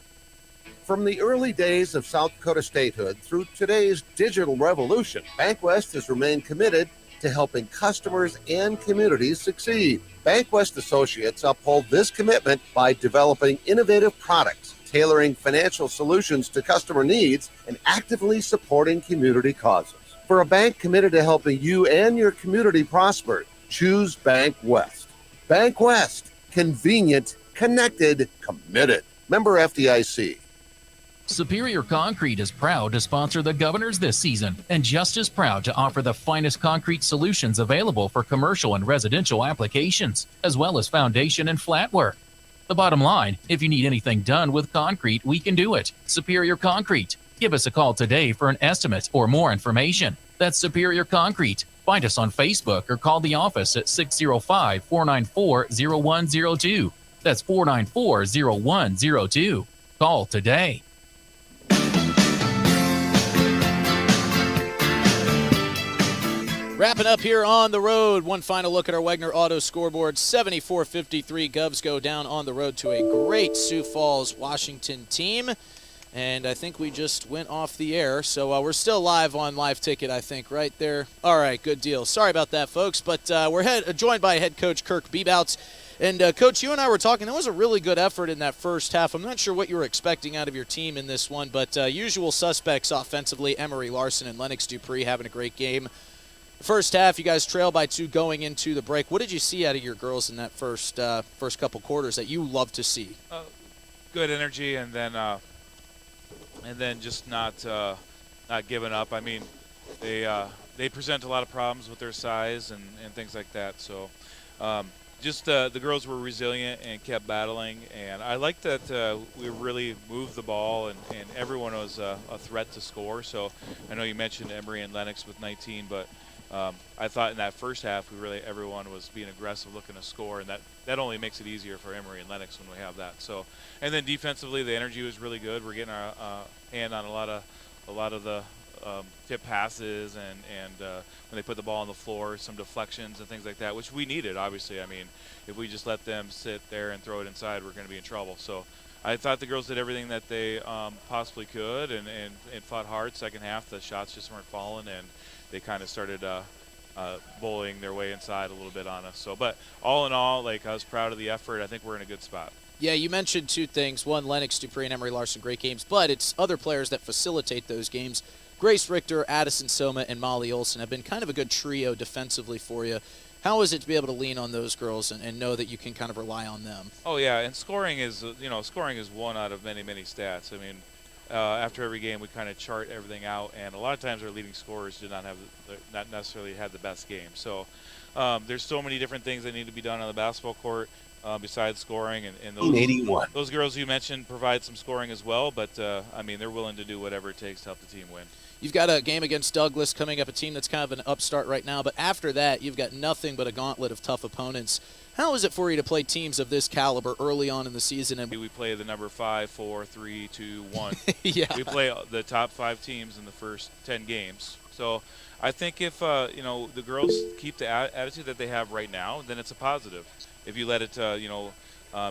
From the early days of South Dakota statehood through today's digital revolution, BankWest has remained committed to helping customers and communities succeed. BankWest Associates uphold this commitment by developing innovative products, tailoring financial solutions to customer needs, and actively supporting community causes. For a bank committed to helping you and your community prosper, choose BankWest. BankWest. Convenient, connected, committed. Member FDIC. Superior Concrete is proud to sponsor the Governors this season, and just as proud to offer the finest concrete solutions available for commercial and residential applications, as well as foundation and flat work. The bottom line, if you need anything done with concrete, we can do it. Superior Concrete. Give us a call today for an estimate or more information. That's Superior Concrete. Find us on Facebook or call the office at 605-494-0102. That's 494-0102. Call today. Wrapping up here on the road, one final look at our Wegner Auto scoreboard. 74-53, Govs go down on the road to a great Sioux Falls, Washington team. And I think we just went off the air, so we're still live on Live Ticket, I think, right there. All right, good deal. Sorry about that, folks, but we're joined by head coach Kirk Bebouts. And, Coach, you and I were talking. That was a really good effort in that first half. I'm not sure what you were expecting out of your team in this one, but usual suspects offensively, Emery Larson and Lennox Dupree having a great game. First half, you guys trail by 2 going into the break. What did you see out of your girls in that first couple quarters that you love to see? Good energy, and then just not giving up. I mean, they present a lot of problems with their size and things like that. So just the girls were resilient and kept battling. And I like that we really moved the ball, and everyone was a threat to score. So I know you mentioned Emery and Lennox with 19, but I thought in that first half everyone was being aggressive, looking to score, and that only makes it easier for Emery and Lennox when we have that. So, and then defensively, the energy was really good. We're getting our hand on a lot of the tip passes, and when they put the ball on the floor, some deflections and things like that, which we needed. Obviously, I mean, if we just let them sit there and throw it inside, we're going to be in trouble. So, I thought the girls did everything that they possibly could, and fought hard. Second half, the shots just weren't falling, and they kind of started bullying their way inside a little bit on us. So, but all in all, I was proud of the effort. I think we're in a good spot. Yeah, you mentioned 2 things. One, Lennox Dupree and Emery Larson, great games, but it's other players that facilitate those games. Grace Richter, Addison Soma, and Molly Olson have been kind of a good trio defensively for you. How is it to be able to lean on those girls and know that you can kind of rely on them? Oh yeah, and scoring is one out of many stats. I mean, after every game we kind of chart everything out, and a lot of times our leading scorers did not necessarily had the best game. So there's so many different things that need to be done on the basketball court besides scoring, and those girls you mentioned provide some scoring as well. But I mean, they're willing to do whatever it takes to help the team win. You've got a game against Douglas coming up, a team that's kind of an upstart right now, but after that, you've got nothing but a gauntlet of tough opponents. How is it for you to play teams of this caliber early on in the season? And we play the number 5, 4, 3, 2, 1. Yeah. We play the top 5 teams in the first 10 games. So I think if the girls keep the attitude that they have right now, then it's a positive. If you let it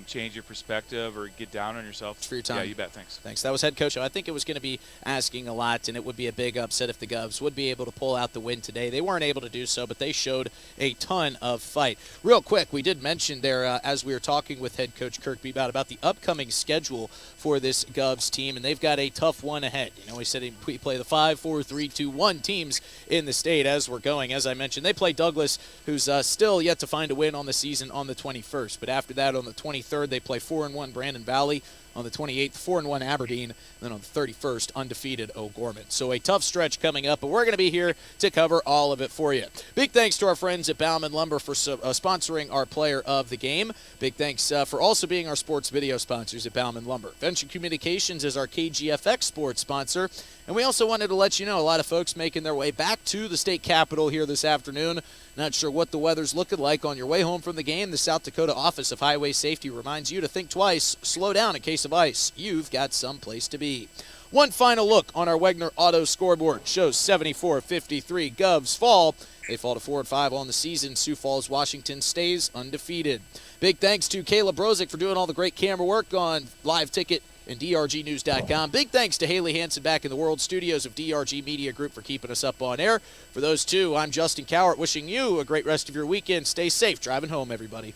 change your perspective or get down on yourself. For your time. Yeah, you bet. Thanks. Thanks. That was head coach. I think it was going to be asking a lot, and it would be a big upset if the Govs would be able to pull out the win today. They weren't able to do so, but they showed a ton of fight. Real quick, we did mention there as we were talking with head coach Kirk Bebout about the upcoming schedule for this Govs team, and they've got a tough one ahead. He said we play the 5, 4, 3, 2, 1 teams in the state as we're going. As I mentioned, they play Douglas, who's still yet to find a win on the season on the 21st. But after that, on the 23rd, they play 4-1 Brandon Valley. On the 28th, 4-1 Aberdeen, and then on the 31st, undefeated O'Gorman. So a tough stretch coming up, but we're going to be here to cover all of it for you. Big thanks to our friends at Bauman Lumber for sponsoring our player of the game. Big thanks for also being our sports video sponsors at Bauman Lumber. Venture Communications is our KGFX sports sponsor. And we also wanted to let you know a lot of folks making their way back to the state capitol here this afternoon. Not sure what the weather's looking like on your way home from the game. The South Dakota Office of Highway Safety reminds you to think twice, slow down in case of ice. You've got someplace to be. One final look on our Wegner Auto scoreboard shows 74-53 Govs fall. They fall to 4-5 on the season. Sioux Falls, Washington stays undefeated. Big thanks to Kayla Brozick for doing all the great camera work on Live Ticket and DRGnews.com. Big thanks to Haley Hansen back in the World Studios of DRG Media Group for keeping us up on air. For those two, I'm Justin Cowart wishing you a great rest of your weekend. Stay safe driving home, everybody.